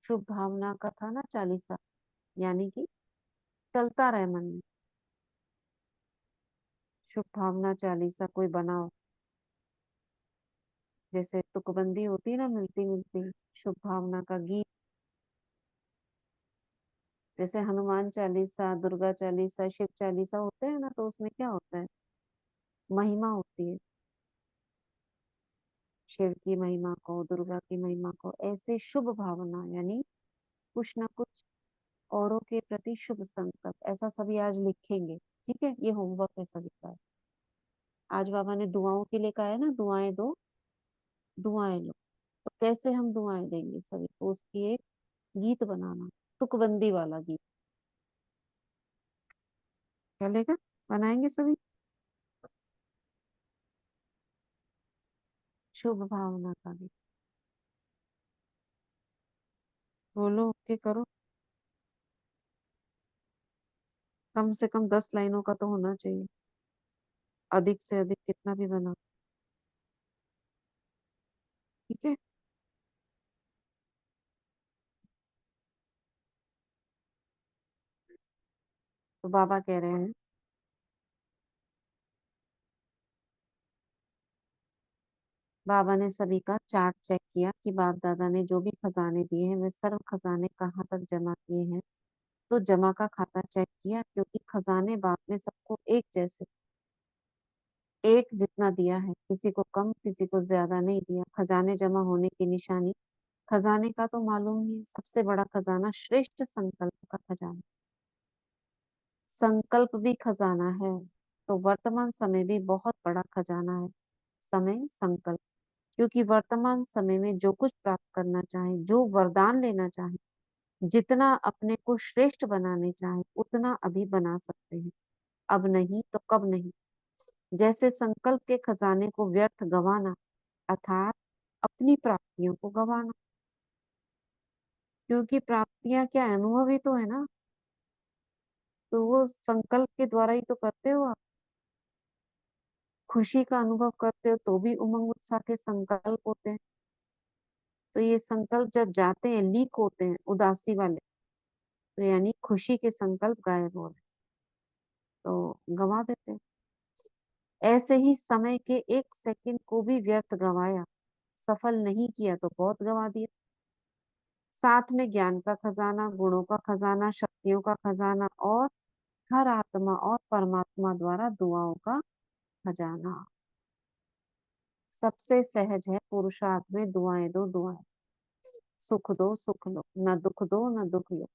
शुभ भावना का था ना चालीसा, यानी कि चलता रहे मन में शुभ भावना चालीसा कोई बनाओ, जैसे तुकबंदी होती है ना, मिलती मिलती शुभ भावना का गीत, जैसे हनुमान चालीसा, दुर्गा चालीसा, शिव चालीसा होते हैं ना, तो उसमें क्या होता है, महिमा होती है, शिव की महिमा को, दुर्गा की महिमा को, ऐसे शुभ भावना, यानी कुछ ना कुछ औरों के प्रति शुभ संकल्प, ऐसा सभी आज लिखेंगे। ठीक है, ये होमवर्क है सभी का। आज बाबा ने दुआओं के लिए कहा है ना, दुआएं दो दुआएं लो। तो कैसे हम दुआएं देंगे सभी को, उसकी एक गीत बनाना, तुकबंदी वाला गीत चलेगा, बनाएंगे सभी, शुभ भावना का गीत। बोलो, ओके करो, कम से कम 10 लाइनों का तो होना चाहिए, अधिक से अधिक कितना भी बना। ठीक है, तो बाबा कह रहे हैं, बाबा ने सभी का चार्ट चेक किया कि बाप दादा ने जो भी खजाने दिए हैं वे सर्व खजाने कहाँ तक जमा किए हैं। तो जमा का खाता चेक किया, क्योंकि खजाने बाप ने सबको एक जैसे एक जितना दिया है, किसी को कम किसी को ज्यादा नहीं दिया। खजाने जमा होने की निशानी, खजाने का तो मालूम ही है, सबसे बड़ा खजाना श्रेष्ठ संकल्प का खजाना, संकल्प भी खजाना है। तो वर्तमान समय भी बहुत बड़ा खजाना है, समय संकल्प। क्योंकि वर्तमान समय में जो कुछ प्राप्त करना चाहे, जो वरदान लेना चाहे, जितना अपने को श्रेष्ठ बनाने चाहे उतना अभी बना सकते हैं, अब नहीं तो कब नहीं। जैसे संकल्प के खजाने को व्यर्थ गंवाना अर्थात अपनी प्राप्तियों को गंवाना, क्योंकि प्राप्तियां क्या है, अनुभव ही तो है ना, तो वो संकल्प के द्वारा ही तो करते हो आप। खुशी का अनुभव करते हो तो भी उमंग उत्साह के संकल्प होते हैं, तो ये संकल्प जब जाते हैं, लीक होते हैं उदासी वाले, तो यानी खुशी के संकल्प गायब हो रहे हैं, तो गंवा देते हैं। ऐसे ही समय के एक सेकंड को भी व्यर्थ गंवाया, सफल नहीं किया तो बहुत गंवा दिया। साथ में ज्ञान का खजाना, गुणों का खजाना, शक्तियों का खजाना और हर आत्मा और परमात्मा द्वारा दुआओं का खजाना। सबसे सहज है पुरुषार्थ में दुआएं दो दुआएं, सुख दो सुख लो, न दुख दो न दुख लो।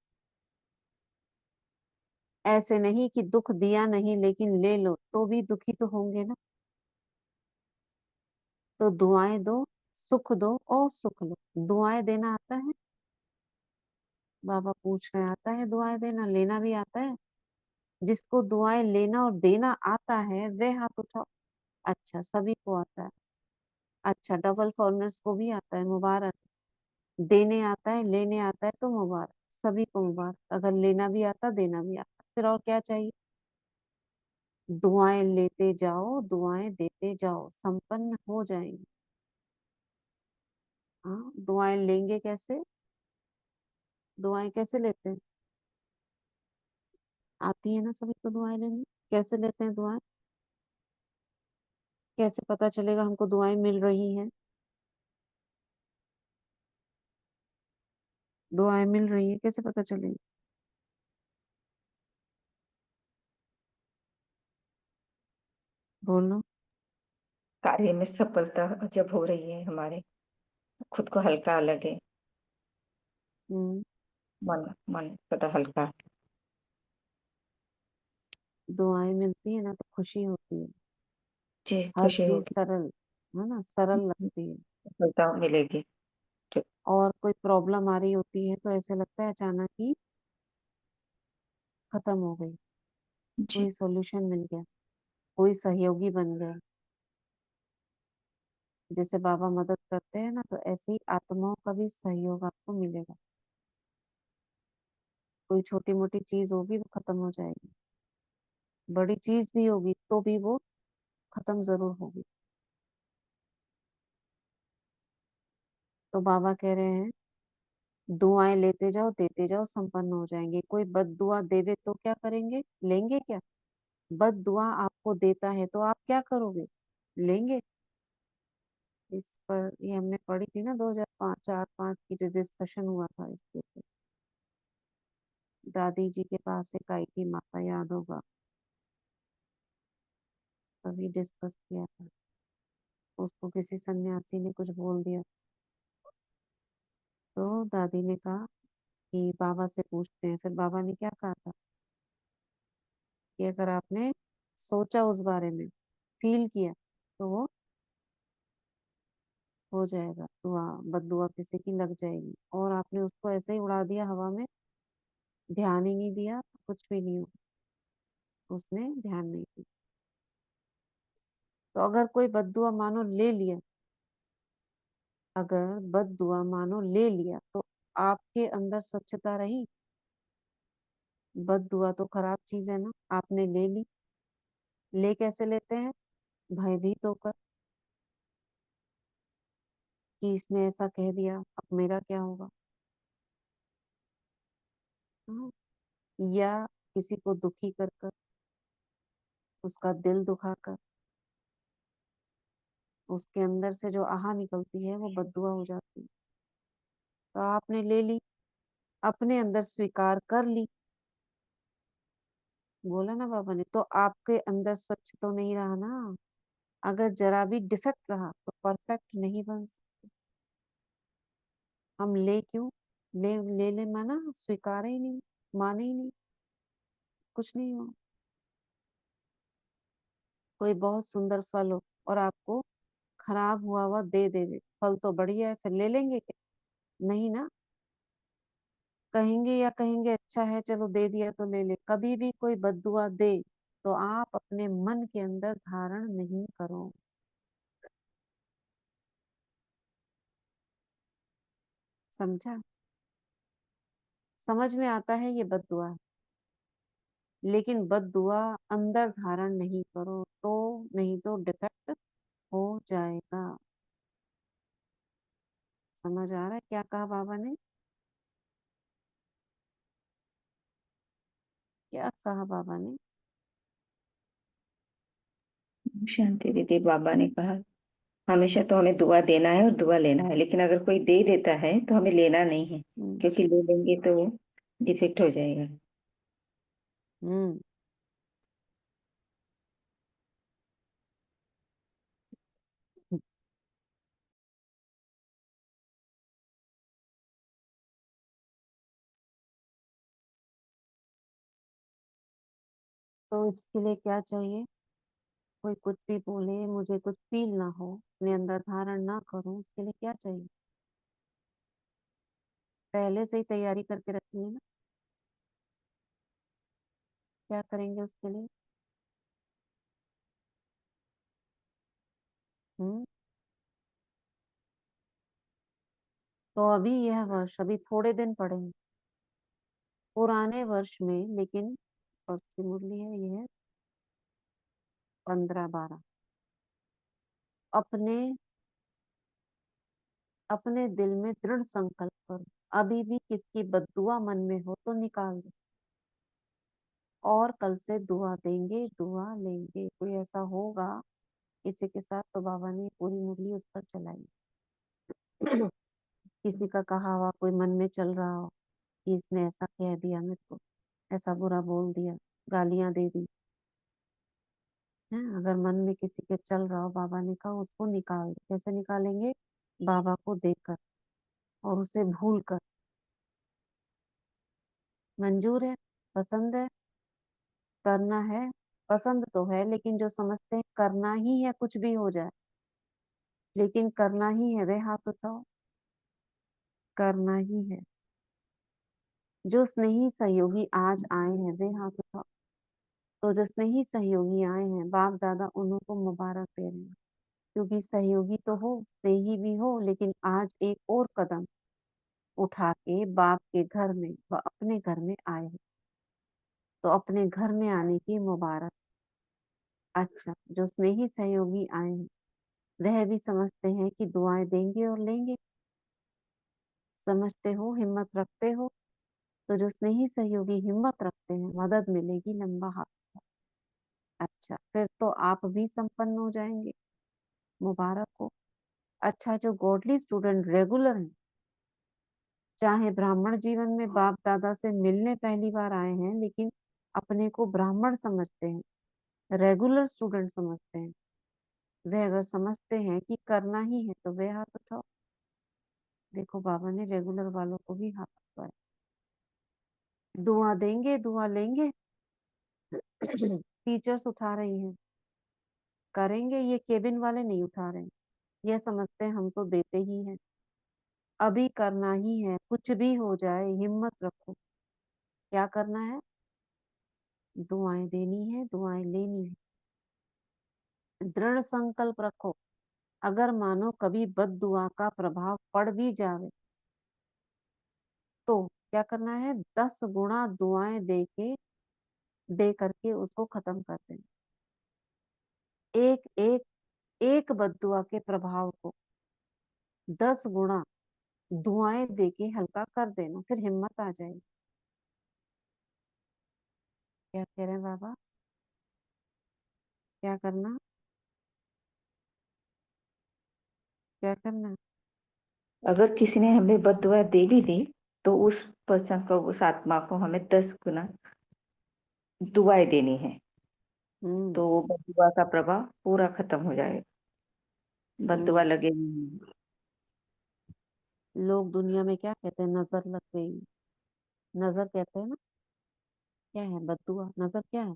ऐसे नहीं कि दुख दिया नहीं लेकिन ले लो, तो भी दुखी तो होंगे ना। तो दुआएं दो, सुख दो और सुख लो। दुआएं देना आता है? बाबा पूछ रहे, आता है दुआएं देना? लेना भी आता है? जिसको दुआएं लेना और देना आता है वह हाथ उठाओ। अच्छा, सभी को आता है। अच्छा, डबल फॉरनर्स को भी आता है, मुबारक। देने आता है, लेने आता है तो मुबारक, सभी को मुबारक। अगर लेना भी आता, देना भी आता, फिर और क्या चाहिए? दुआएं लेते जाओ, दुआएं देते जाओ, संपन्न हो जाएंगे। हाँ, दुआएं लेंगे कैसे? दुआएं कैसे लेते हैं? आती है ना सभी को दुआएं लेनी? कैसे लेते हैं दुआएं? कैसे पता चलेगा हमको दुआएं मिल रही हैं? दुआएं मिल रही है कैसे पता चलेगी? बोलो। कार्य में सफलता जब हो रही है हमारे, खुद को हल्का लगे, हम्म। मन मन सदा हल्का। दुआएं मिलती है ना तो खुशी होती है, जी, हर खुशी चीज होगी। सरल, है ना, सरल लगती है। सफलता मिलेगी तो। और कोई प्रॉब्लम आ रही होती है तो ऐसे लगता है अचानक ही खत्म हो गई, जी कोई सॉल्यूशन मिल गया, कोई सहयोगी बन गया। जैसे बाबा मदद करते हैं ना, तो ऐसे ही आत्माओं का भी सहयोग आपको मिलेगा। कोई छोटी मोटी चीज होगी वो खत्म हो जाएगी, बड़ी चीज भी होगी तो भी वो खत्म जरूर होगी। तो बाबा कह रहे हैं दुआएं लेते जाओ देते जाओ, संपन्न हो जाएंगे। कोई बद दुआ देवे तो क्या करेंगे? लेंगे क्या? बद दुआ आपको देता है तो आप क्या करोगे? लेंगे? इस पर ये हमने पढ़ी थी ना, 2005 4 5 की जो डिस्कशन हुआ था इसके ऊपर। दादी जी के पास एक आई थी माता, याद होगा, तभी डिस्कस किया था। उसको किसी सन्यासी ने कुछ बोल दिया, तो दादी ने कहा कि बाबा से पूछते हैं। फिर बाबा ने क्या कहा था कि अगर आपने सोचा उस बारे में, फील किया, तो वो हो जाएगा। दुआ बद दुआ किसी की लग जाएगी। और आपने उसको ऐसे ही उड़ा दिया हवा में, ध्यान ही नहीं दिया, कुछ भी नहीं हुआ। उसने ध्यान नहीं दिया। तो अगर कोई बद दुआ मानो ले लिया, अगर बद दुआ मानो ले लिया तो आपके अंदर स्वच्छता रही? बद दुआ तो खराब चीज है ना, आपने ले ली। ले कैसे लेते हैं? भयभीत होकर कि इसने ऐसा कह दिया, अब मेरा क्या होगा। हाँ, या किसी को दुखी कर कर, उसका दिल दुखाकर, उसके अंदर से जो आह निकलती है वो बददुआ हो जाती है। तो आपने ले ली, अपने अंदर स्वीकार कर ली, बोला ना बाबा ने, तो आपके अंदर स्वच्छ तो नहीं रहा ना। अगर जरा भी डिफेक्ट रहा तो परफेक्ट नहीं बन सकते। हम ले क्यों? ले माना स्वीकार ही नहीं, माने ही नहीं, कुछ नहीं हो। कोई बहुत सुंदर फल हो और आपको खराब हुआ हुआ दे देवे, फल तो बढ़िया है, फिर ले लेंगे क्या? नहीं ना। कहेंगे या कहेंगे अच्छा है चलो दे दिया तो ले ले। कभी भी कोई बद्दुआ दे तो आप अपने मन के अंदर धारण नहीं करो। समझा? समझ में आता है ये बद्दुआ है, लेकिन बद्दुआ अंदर धारण नहीं करो तो, नहीं तो डिफेक्ट हो जाएगा। समझ आ रहा है क्या कहा बाबा ने? क्या कहा बाबा ने? शांति दीदी, बाबा ने कहा हमेशा तो हमें दुआ देना है और दुआ लेना है, लेकिन अगर कोई दे देता है तो हमें लेना नहीं है, हम्म। क्योंकि ले लेंगे तो वो डिफेक्ट हो जाएगा। हम्म। तो इसके लिए क्या चाहिए? कोई कुछ भी बोले, मुझे कुछ फील ना हो, अपने अंदर धारण ना करूं, उसके लिए क्या चाहिए? पहले से ही तैयारी करके रखनी है ना। क्या करेंगे उसके लिए? हम्म। तो अभी यह वर्ष, अभी थोड़े दिन पड़े हैं पुराने वर्ष में, लेकिन वर्ष की मुरली है, ये है 15-12। अपने अपने दिल में दृढ़ संकल्प करो। अभी भी किसकी बद्दुआ मन में हो तो निकाल दो, और कल से दुआ देंगे, दुआ लेंगे। कोई ऐसा होगा किसी के साथ तो बाबा ने पूरी मुरली उस पर चलाई। किसी का कहा हुआ कोई मन में चल रहा हो कि इसने ऐसा कह दिया मेरे को, ऐसा बुरा बोल दिया, गालियां दे दी है, अगर मन में किसी के चल रहा हो, बाबा ने कहा उसको निकाल दो। कैसे निकालेंगे? बाबा को देखकर और उसे भूल कर। मंजूर है? पसंद है? करना है? पसंद तो है, लेकिन जो समझते हैं करना ही है, कुछ भी हो जाए लेकिन करना ही है, वे हाथ उठाओ। करना ही है। जो स्नेही सहयोगी आज आए हैं वे हाथ उठाओ। तो जो स्नेही सहयोगी आए हैं, बाप दादा उन्हों को मुबारक दे रहे हैं, क्योंकि सहयोगी तो हो, स्नेही भी हो, लेकिन आज एक और कदम उठा के बाप के घर में व अपने घर में आए हैं। तो अपने घर में आने की मुबारक। अच्छा, जो स्नेही सहयोगी आए हैं वह भी समझते हैं कि दुआएं देंगे और लेंगे। समझते हो, हिम्मत रखते हो। तो जो स्नेही सहयोगी हिम्मत रखते हैं, मदद मिलेगी, लंबा हाथ। अच्छा, फिर तो आप भी संपन्न हो जाएंगे। मुबारक हो। अच्छा, जो गॉडली स्टूडेंट रेगुलर हैं, चाहे ब्राह्मण जीवन में बाप दादा से मिलने पहली बार आए हैं, लेकिन अपने को ब्राह्मण समझते हैं, रेगुलर स्टूडेंट समझते हैं, वे अगर समझते हैं कि करना ही है तो वे हाथ उठाओ। देखो बाबा ने रेगुलर वालों को भी हाथ उठाए। दुआ देंगे, दुआ लेंगे। टीचर्स उठा रही हैं, करेंगे, ये केबिन वाले नहीं उठा रहे हैं। यह समझते हैं हम तो देते ही हैं, अभी करना ही है, कुछ भी हो जाए हिम्मत रखो। क्या करना है? दुआएं देनी है, दुआएं लेनी है। दृढ़ संकल्प रखो। अगर मानो कभी बद दुआ का प्रभाव पड़ भी जावे तो क्या करना है? 10 गुना दुआएं दे करके उसको खत्म कर देना। एक एक एक बद्दुआ के प्रभाव को 10 गुना दुआएं दे के हल्का कर देना, फिर हिम्मत आ जाएगी। क्या कह रहे हैं बाबा? क्या करना? क्या करना? अगर किसी ने हमें बद्दुआ दे भी दी तो उस पर्सन को, उस आत्मा को हमें 10 गुना दुआएं देनी है, हम्म। तो वो बद्दुआ का प्रभाव पूरा खत्म हो जाएगा, बद्दुआ हम्म। लगे नहीं। लोग दुनिया में क्या कहते हैं? नजर लग गई। नजर कहते हैं ना, क्या है बद्दुआ? नजर क्या है?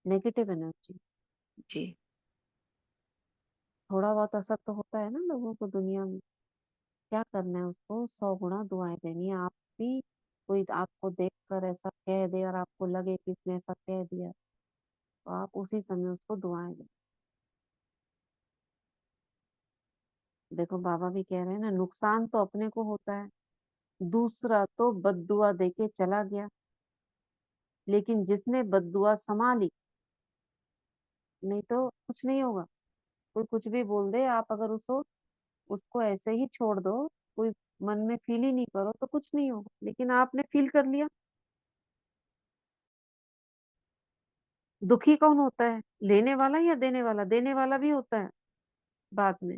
Negative energy. जी। थोड़ा बहुत असर तो होता है ना लोगों को दुनिया में। क्या करना है? उसको 100 गुना दुआएं देनी है। आप भी कोई आपको देखकर ऐसा कह दे और आपको लगे कि इसने ऐसा कह दिया, तो आप उसी समय उसको दुआएं दें। देखो बाबा भी कह रहे हैं ना, नुकसान तो अपने को होता है, दूसरा तो बद्दुआ देके चला गया, लेकिन जिसने बद्दुआ संभाली, नहीं तो कुछ नहीं होगा। कोई कुछ भी बोल दे, आप अगर उसको ऐसे ही छोड़ दो, कोई मन में फील ही नहीं करो, तो कुछ नहीं होगा। लेकिन आपने फील कर लिया। दुखी कौन होता है, लेने वाला या देने वाला? देने वाला भी होता है बाद में,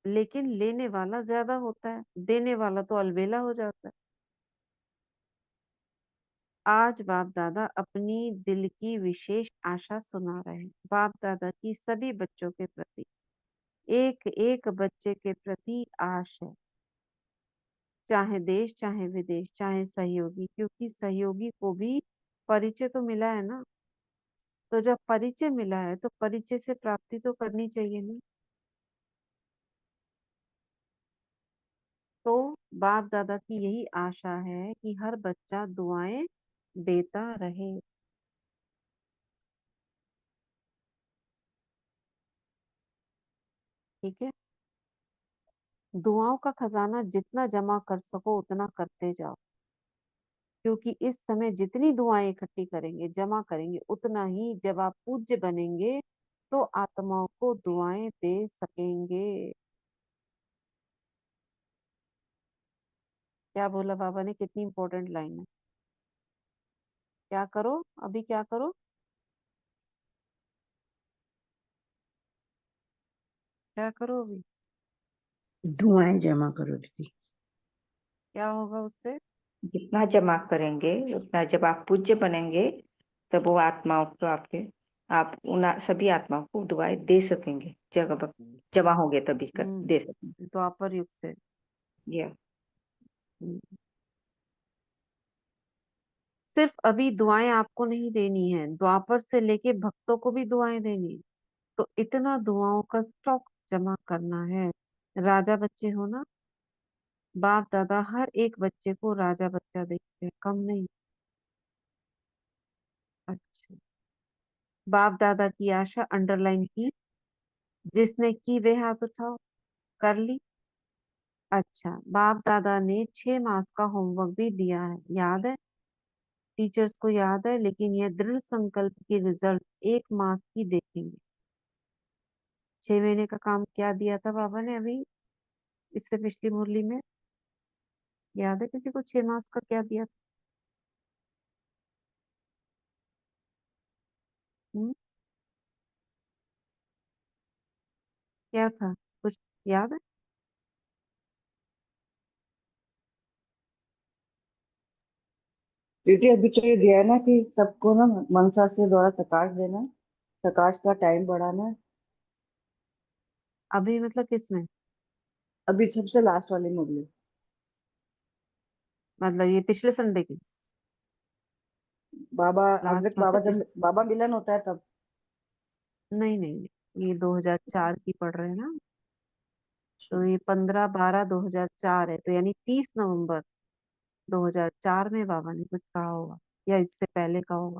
लेकिन लेने वाला ज्यादा होता है, देने वाला तो अलबेला हो जाता है। आज बाप दादा अपनी दिल की विशेष आशा सुना रहे हैं। बाप दादा की सभी बच्चों के प्रति, एक एक बच्चे के प्रति आश है, चाहे देश चाहे विदेश चाहे सहयोगी, क्योंकि सहयोगी को भी परिचय तो मिला है ना। तो जब परिचय मिला है तो परिचय से प्राप्ति तो करनी चाहिए ना। तो बाप दादा की यही आशा है कि हर बच्चा दुआएं देता रहे। ठीक है, दुआओं का खजाना जितना जमा कर सको उतना करते जाओ, क्योंकि इस समय जितनी दुआएं इकट्ठी करेंगे, जमा करेंगे, उतना ही जब आप पूज्य बनेंगे तो आत्माओं को दुआएं दे सकेंगे। क्या बोला बाबा ने, कितनी इंपॉर्टेंट लाइन है। क्या करो, अभी क्या करो? क्या करो अभी? दुआएं जमा करो दीदी। क्या होगा उससे? जितना जमा करेंगे उतना, जब आप पूज्य बनेंगे तब वो आत्माओं को आप उन सभी आत्माओं को दुआएं दे सकेंगे। जब जमा होंगे तभी दे सकेंगे। द्वापर युग से। ये हम्म, सिर्फ अभी दुआएं आपको नहीं देनी है, द्वापर से लेके भक्तों को भी दुआएं देनी है। तो इतना दुआओं का स्टॉक जमा करना है। राजा बच्चे हो ना, बाप दादा हर एक बच्चे को राजा बच्चा देखते हैं, कम नहीं। अच्छा, बाप दादा की आशा अंडरलाइन की, जिसने की वे हाथ उठाओ। कर ली। अच्छा, बाप दादा ने 6 मास का होमवर्क भी दिया है, याद है? टीचर्स को याद है, लेकिन यह दृढ़ संकल्प की रिजल्ट 1 मास की देखेंगे। 6 महीने का काम क्या दिया था बाबा ने अभी, इससे पिछली मुरली में? याद है किसी को 6 मास का क्या दिया था? हम्म, क्या था, कुछ याद है? दीदी अभी तो ये दिया है ना कि सबको ना मनसा से द्वारा प्रकाश देना, प्रकाश का टाइम बढ़ाना है। अभी मतलब किसमें? अभी सबसे लास्ट वाली मुरली। मतलब ये पिछले संडे की बाबा लास्ट, अमृत बाबा, मतलब जब बाबा मिलन होता है तब। नहीं नहीं नहीं, ये 2004 की पढ़ रहे हैं ना। तो ये 15/12/2004 है, तो यानी 30 नवंबर 2004 में बाबा ने कुछ कहा होगा, या इससे पहले का होगा।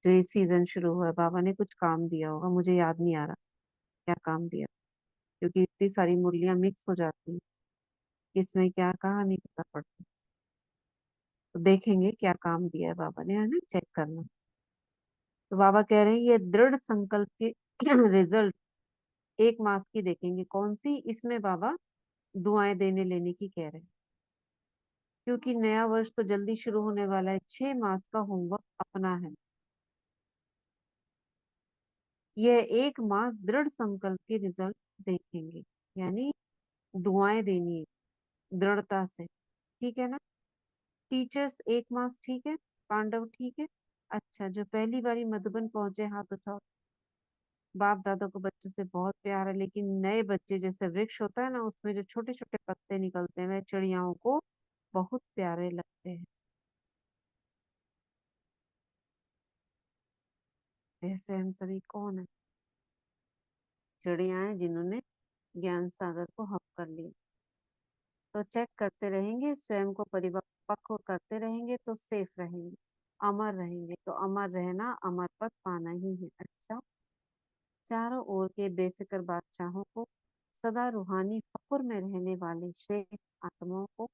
जो ये सीजन शुरू हुआ है, बाबा ने कुछ काम दिया होगा, मुझे याद नहीं आ रहा क्या काम दिया, क्योंकि इतनी सारी मुरलियां मिक्स हो जाती हैं, किसमें क्या कहा नहीं पता पड़ता। तो देखेंगे क्या काम दिया है बाबा ने, है ना, चेक करना। तो बाबा कह रहे हैं ये दृढ़ संकल्प के रिजल्ट 1 मास की देखेंगे। कौन सी? इसमें बाबा दुआएं देने लेने की कह रहे हैं, क्योंकि नया वर्ष तो जल्दी शुरू होने वाला है। 6 मास का होमवर्क अपना है। यह 1 मास दृढ़ संकल्प के रिजल्ट देखेंगे, यानी दुआएं देनी है दृढ़ता से। ठीक है ना? टीचर्स 1 मास, ठीक है। पांडव, ठीक है। अच्छा, जो पहली बारी मधुबन पहुंचे हाथ उठाओ। बाप दादा को बच्चों से बहुत प्यार है, लेकिन नए बच्चे, जैसे वृक्ष होता है ना, उसमें जो छोटे छोटे पत्ते निकलते हैं, वह चिड़ियाओं को बहुत प्यारे लगते हैं। ऐसे हम सभी कौन है? चिड़िया हैं जिन्होंने ज्ञान सागर को हक कर लिया। तो चेक करते रहेंगे, स्वयं को परिपक्व करते रहेंगे तो सेफ रहेंगे, अमर रहेंगे। तो अमर रहना, अमर पद पाना ही है। अच्छा, चारों ओर के बेफिक्र बादशाहों को, सदा रूहानी फकुर में रहने वाले श्रेष्ठ आत्माओं को,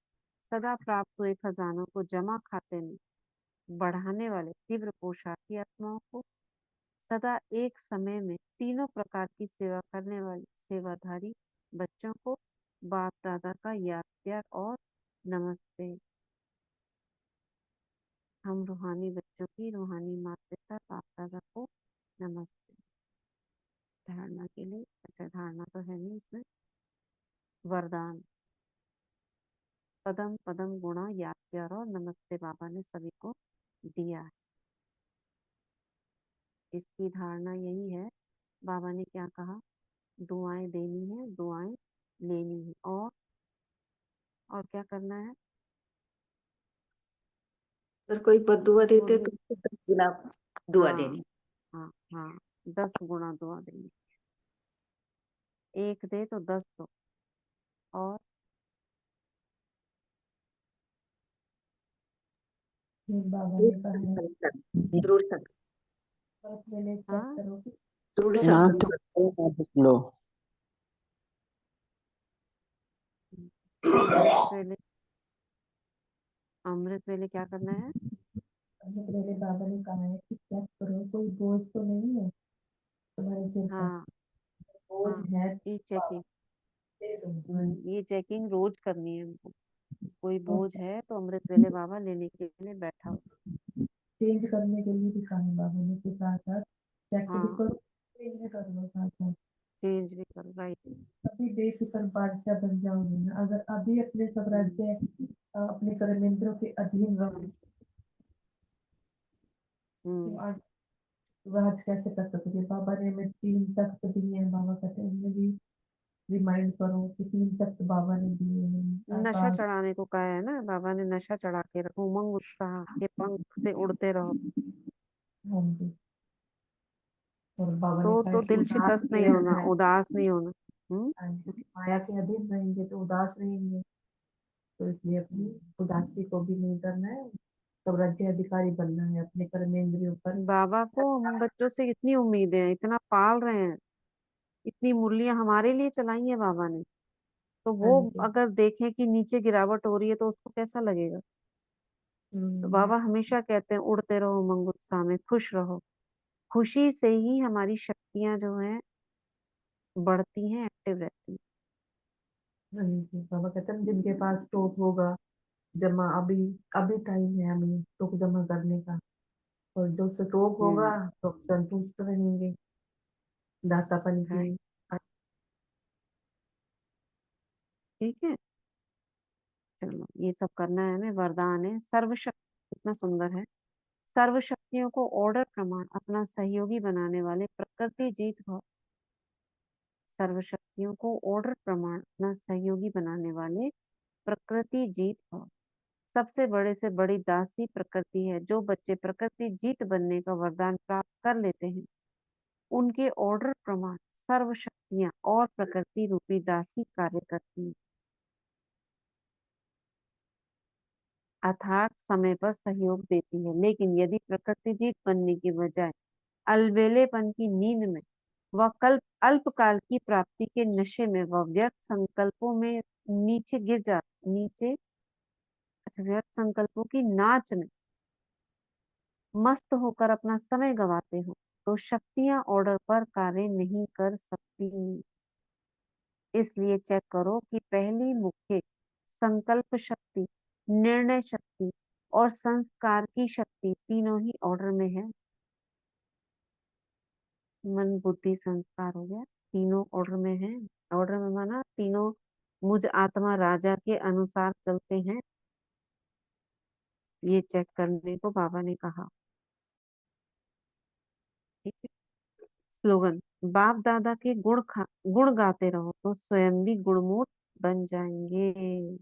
सदा प्राप्त हुए खजानों को जमा खाते में बढ़ाने वाले तीव्र पोशाकी आत्माओं को, सदा एक समय में तीनों प्रकार की सेवा करने वाले सेवाधारी बच्चों को बाप दादा का याद प्यार और नमस्ते। हम रूहानी बच्चों की रूहानी माता पिता बाप दादा को नमस्ते। धारणा के लिए, अच्छा धारणा तो है नहीं इसमें, वरदान। पदम पदम गुणा याद प्यार और नमस्ते बाबा ने सभी को दिया है। इसकी धारणा यही है, बाबा ने क्या कहा, दुआएं देनी है, दुआएं लेनी है, और क्या करना है। अगर कोई बद्दुआ इस देते मुरली, तो उसको 10 गुना दुआ हाँ देनी। हाँ हाँ, 10 गुना दुआ देंगे। एक दे तो 10 दो। और फिर बाबा दृढ़ ने कहा है संकल्प, दृढ़ संकल्प, बस मैंने चेक हाँ, करो कि दृढ़ तो ना संकल्प। तो लो। अमृत वेले, अमृत वेले क्या करना है। मेरे बाबा ने कहा है कि चेक करो कोई बोझ तो नहीं है तुम्हारे सिर पर। हाँ बोझ हाँ, है ये तो चेकिंग, दे दूंगा। ये चेकिंग रोज करनी है हमको। कोई और बोझ है तो अमृत वेले बाबा लेने के लिए बैठा हो। चेंज करने के लिए भी कहा है बाबा ने कि साथ साथ चेक भी हाँ, करो, चेंज भी कर लो साथ साथ। चेंज भी करो, राइट। अभी बेफिक्र बादशाह बन जाओगे ना अगर अभी अपने सब राज्य अपने कर्मेंद्रों के अधीन रहो तो हम्म। आज राज कैसे कर सकते। बाबा ने हमें 3 तख्त दिए हैं, बाबा कहते हैं उन्हें भी रिमाइंड करो कि 3 तख्त बाबा ने दिए हैं। नशा आकाश, चढ़ाने को कहा है ना बाबा ने, नशा चढ़ा के रखो, उमंग उत्साह के पंख से उड़ते रहो। हाँ जी। और बाबा ने कहा तो कि दिल उदास शिकस्त नहीं नहीं होना, रहना है। उदास नहीं होना। हाँ जी, क्योंकि माया के अधीन रहेंगे तो उदास रहेंगे, तो इसलिए अपनी उदासी को भी नहीं करना है। सब राज्य अधिकारी बनना है, अपने कर्मेंद्रियों पर। बाबा को हम बच्चों से इतनी उम्मीदें हैं, इतना पाल रहे हैं, इतनी मुरलियां हमारे लिए चलाई है बाबा ने। तो हाँ वो जी। अगर देखें कि नीचे गिरावट हो रही है तो उसको कैसा लगेगा। तो हम्म, बाबा हमेशा कहते हैं उड़ते रहो उमंग उत्साह में, खुश रहो। खुशी से ही हमारी शक्तियां जो हैं बढ़ती हैं, एक्टिव रहती हैं। हाँ जी। बाबा कहते हैं जिनके पास स्टॉक होगा जमा, अभी अभी टाइम है हमें स्टॉक जमा करने का। और जो स्टॉक होगा हम्म, तो संतुष्ट रहेंगे दातापन की। राइट, ठीक है। चलो, ये सब करना है हमें। वरदान है सर्वशक्ति, कितना सुंदर है। सर्व शक्तियों को ऑर्डर प्रमाण अपना सहयोगी बनाने वाले प्रकृति जीत भव। सर्व शक्तियों को ऑर्डर प्रमाण अपना सहयोगी बनाने वाले प्रकृति जीत भव। सबसे बड़े से बड़ी दासी प्रकृति है। जो बच्चे प्रकृति जीत बनने का वरदान प्राप्त कर लेते हैं, उनके ऑर्डर प्रमाण सर्व शक्तियां और प्रकृति रूपी दासी कार्य करती हैं, अर्थात समय पर सहयोग देती है। लेकिन यदि प्रकृति जीत बनने की बजाय अलबेलेपन की नींद में, वह कल्प अल्पकाल की प्राप्ति के नशे में, वह व्यर्थ संकल्पों में नीचे गिर जा नीचे अच्छा, व्यर्थ संकल्पों की नाच में मस्त होकर अपना समय गवाते हो, तो शक्तियां ऑर्डर पर कार्य नहीं कर सकती। इसलिए चेक करो कि पहली मुख्य संकल्प शक्ति, निर्णय शक्ति और संस्कार की शक्ति तीनों ही ऑर्डर में है। मन बुद्धि संस्कार हो गया, तीनों ऑर्डर में है। ऑर्डर में माना तीनों मुझ आत्मा राजा के अनुसार चलते हैं। ये चेक करने को बाबा ने कहा। ठीक है। स्लोगन, बाप दादा के गुण गाते रहो तो स्वयं भी गुणमूट बन जाएंगे।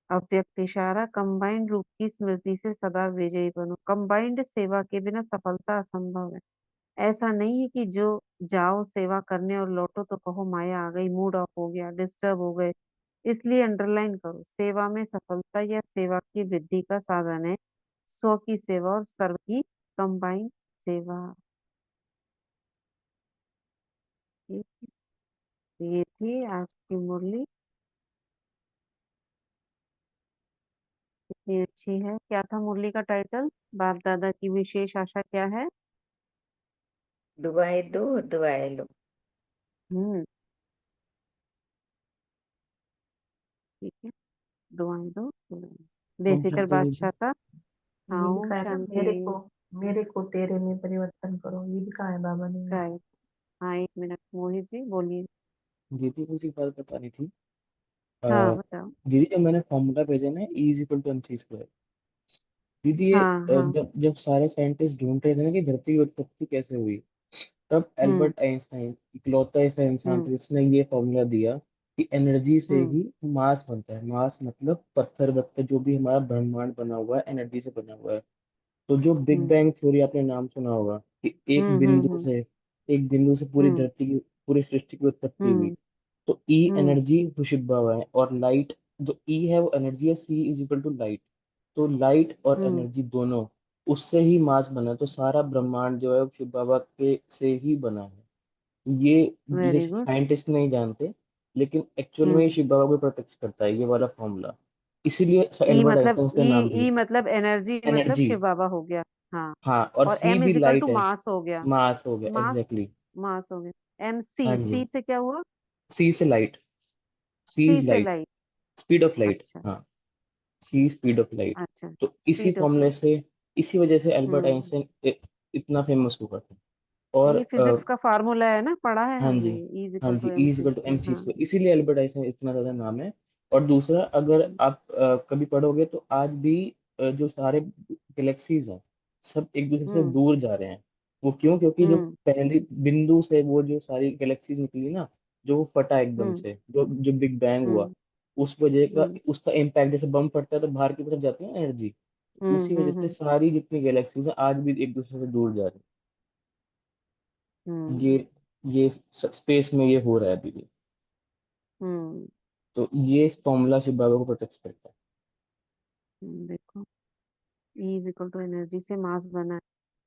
अव्यक्त इशारा, कंबाइंड रूप की स्मृति से सदा विजयी बनो। कंबाइंड सेवा के बिना सफलता असंभव है। ऐसा नहीं है कि जो जाओ सेवा करने और लौटो तो कहो माया आ गई, मूड ऑफ हो गया, डिस्टर्ब हो गए, इसलिए अंडरलाइन करो, सेवा में सफलता या सेवा की वृद्धि का साधन है स्व की सेवा और सर्व की कंबाइंड सेवा। ठीक है, ये थी आज की मुरली। कितनी अच्छी है। क्या था मुरली का टाइटल? बाप दादा की विशेष आशा क्या है? दुआएं दो दुआएं लो। हम्म। ठीक है, दुआएं दो दुआएं लो। ओम बेफिक्र शांति दीदी। बादशाह था। हाँ, ये ओम लिखा है ना, शांति। मेरे को तेरे में परिवर्तन करो, ये लिखा है बाबा ने। राइट। हाँ, एक मिनट मोहित जी बोलिए। दीदी मुझे एक बात बतानी थी। अ, हाँ बताओ। दीदी जब मैंने फॉर्मूला भेजा ना, E is equal to M C square, दीदी ये हाँ हाँ। जब जब सारे साइंटिस्ट ढूंढ रहे थे ना कि धरती की उत्पत्ति कैसे हुई, तब हम्म एल्बर्ट आइंस्टाइन इकलौता ऐसा इंसान हम्म था जिसने ये फॉर्मूला दिया कि एनर्जी से हम्म ही मास बनता है। मास मतलब पत्थर वत्थर जो भी हमारा ब्रह्मांड बना हुआ है, एनर्जी से बना हुआ है। तो जो बिग हम्म बैंग थ्योरी आपने नाम सुना होगा कि हम्म हम्म हम्म एक बिंदु से पूरी हम्म धरती की, पूरी सृष्टि की उत्पत्ति हुई। हम्म तो ई हम्म एनर्जी हुआ हुआ है, और लाइट जो ई है वो एनर्जी है, सी इज इक्वल टू लाइट। तो लाइट और हम्म। एनर्जी दोनों, उससे ही मास बना है। तो सारा ब्रह्मांड जो है वो शिव बाबा के से ही बना है। ये जिसे वेरी गुड। साइंटिस्ट नहीं जानते, लेकिन एक्चुअल में ये हम्म। शिव बाबा को प्रत्यक्ष करता है, ये वाला फॉर्मूला। इसीलिए ई एल्बर्ट मतलब आइंस्टाइन इसका नाम भी ई है। मतलब एनर्जी मतलब एनर्जी, शिव बाबा हो गया। हाँ। हाँ, और और सी एम भी इज इक्वल टू लाइट है। मास हो गया। मास हो गया, मास। एग्जैक्टली। मास हो गया, एम हाँ सी जी। सी से क्या हुआ? सी से लाइट, सी सी इज से light, light. Speed of light, अच्छा। हाँ। सी स्पीड ऑफ लाइट। अच्छा। तो इसी स्पीड ऑफ फॉर्मूले लाइट। से, इसी वजह से एल्बर्ट हम्म। आइंस्टाइन इतना फेमस हुआ था। और ये फिजिक्स का फार्मूला है ना, पढ़ा है हाँ जी, हमने। ई इज हाँ इक्वल जी, to M E is C equal to M square. C हाँ। स्क्वायर, इसीलिए एल्बर्ट आइंस्टाइन इतना ज्यादा नाम है। और दूसरा, अगर हम्म आप कभी पढ़ोगे तो आज भी जो सारे गैलेक्सीज हैं, सब एक दूसरे से हम्म दूर जा रहे हैं। वो क्यों? क्योंकि जो हम्म पहली बिंदु से वो जो सारी गैलेक्सीज निकली ना, जो वो फटा एकदम हम्म से, जो जो बिग बैंग हुआ, हम्म उस वजह का, हम्म उसका इम्पैक्ट, जैसे बम फटता है तो बाहर की तरफ जाती है एनर्जी, उसी वजह से हम्म। सारी जितनी गैलेक्सीज हैं आज भी एक दूसरे से दूर जा रही हैं। हम्म ये स्पेस में ये हो रहा है अभी भी। हम्म तो ये फॉर्मूला शिव बाबा को प्रत्यक्ष करता है। देखो, E is equal to energy से मास बना है।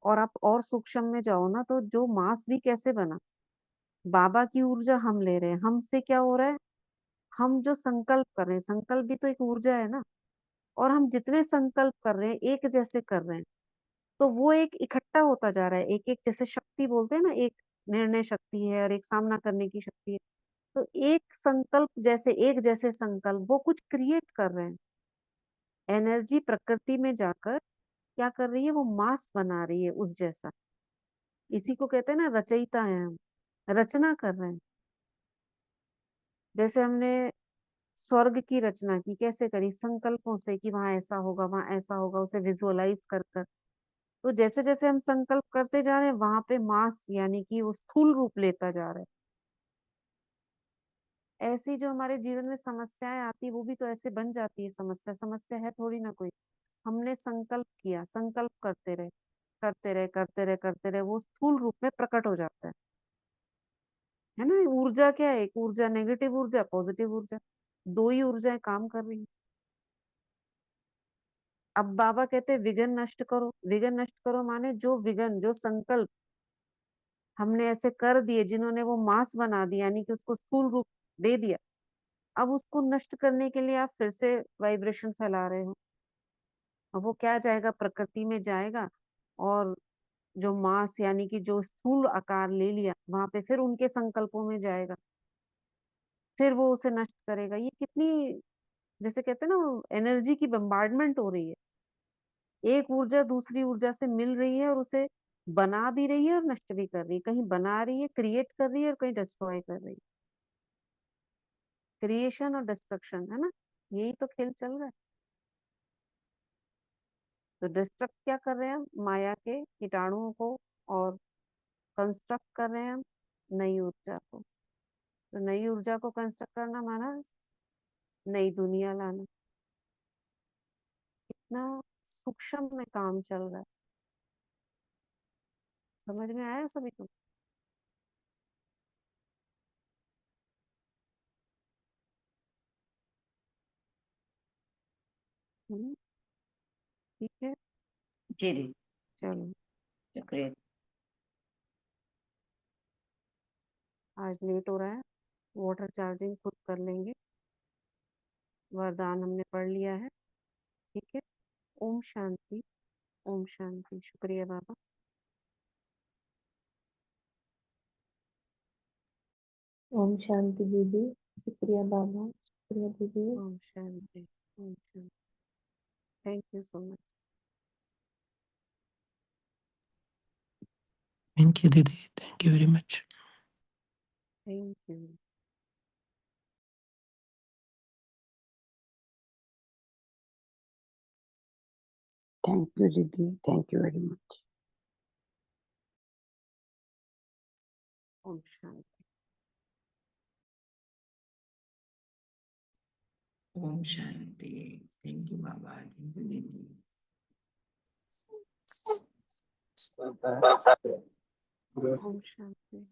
और आप और सूक्ष्म में जाओ ना, तो जो मास भी कैसे बना, बाबा की ऊर्जा हम ले रहे हैं, हमसे क्या हो रहा है, हम जो संकल्प कर रहे हैं, संकल्प भी तो एक ऊर्जा है ना। और हम जितने संकल्प कर रहे हैं एक जैसे कर रहे हैं, तो वो एक इकट्ठा होता जा रहा है, एक एक जैसे शक्ति बोलते हैं ना, एक निर्णय शक्ति है और एक सामना करने की शक्ति है। तो एक संकल्प जैसे, एक जैसे संकल्प वो कुछ क्रिएट कर रहे हैं। एनर्जी प्रकृति में जाकर क्या कर रही है, वो मास बना रही है उस जैसा। इसी को कहते हैं ना, रचयिता है हम, रचना कर रहे हैं। जैसे हमने स्वर्ग की रचना की, कैसे करी? संकल्पों से, कि वहां ऐसा होगा, वहां ऐसा होगा, उसे विजुअलाइज कर कर। तो जैसे जैसे हम संकल्प करते जा रहे हैं, वहां पे मास यानी कि वो स्थूल रूप लेता जा रहा है। ऐसी जो हमारे जीवन में समस्याएं आती, वो भी तो ऐसे बन जाती है। समस्या समस्या है थोड़ी ना कोई। हमने संकल्प किया, संकल्प करते रहे करते रहे करते रहे करते रहे, वो स्थूल रूप में प्रकट हो जाता है ना। ऊर्जा क्या है? एक ऊर्जा नेगेटिव ऊर्जा, पॉजिटिव ऊर्जा, दो ही ऊर्जाएं काम कर रही हैं। अब बाबा कहते हैं विघन नष्ट करो। विघन नष्ट करो माने जो विघन, जो संकल्प हमने ऐसे कर दिए, जिन्होंने वो मास बना दिया, यानी कि उसको स्थूल रूप दे दिया। अब उसको नष्ट करने के लिए आप फिर से वाइब्रेशन फैला रहे हो। अब वो क्या जाएगा, प्रकृति में जाएगा, और जो मास यानी कि जो स्थूल आकार ले लिया, वहां पे फिर उनके संकल्पों में जाएगा, फिर वो उसे नष्ट करेगा। ये कितनी, जैसे कहते हैं ना, एनर्जी की बम्बार्डमेंट हो रही है। एक ऊर्जा दूसरी ऊर्जा से मिल रही है और उसे बना भी रही है और नष्ट भी कर रही है। कहीं बना रही है, क्रिएट कर रही है, और कहीं डिस्ट्रॉय कर रही है। क्रिएशन और डिस्ट्रक्शन है ना, यही तो खेल चल रहा है। तो डिस्ट्रक्ट क्या कर रहे हैं हम? माया के कीटाणुओं को। और कंस्ट्रक्ट कर रहे हैं हम नई ऊर्जा को। तो नई ऊर्जा को कंस्ट्रक्ट करना माना नई दुनिया लाना। इतना सूक्ष्म में काम चल रहा है। समझ में आया सभी को? ठीक है, जी दीदी, चलो शुक्रिया। आज लेट हो रहा है, वाटर चार्जिंग खुद कर लेंगे। वरदान हमने पढ़ लिया है, ठीक है। ओम शांति, ओम शांति। शुक्रिया बाबा। ओम शांति दीदी। शुक्रिया बाबा, शुक्रिया दीदी। ओम शांति, ओम शांति। Thank you so much. Thank you, Didi. Thank you very much. Thank you. Thank you, Didi. Thank you very much. ओम शांति। ओम शांति। थैंक यू बाबा, थैंक यू दीदी। ओम शांति।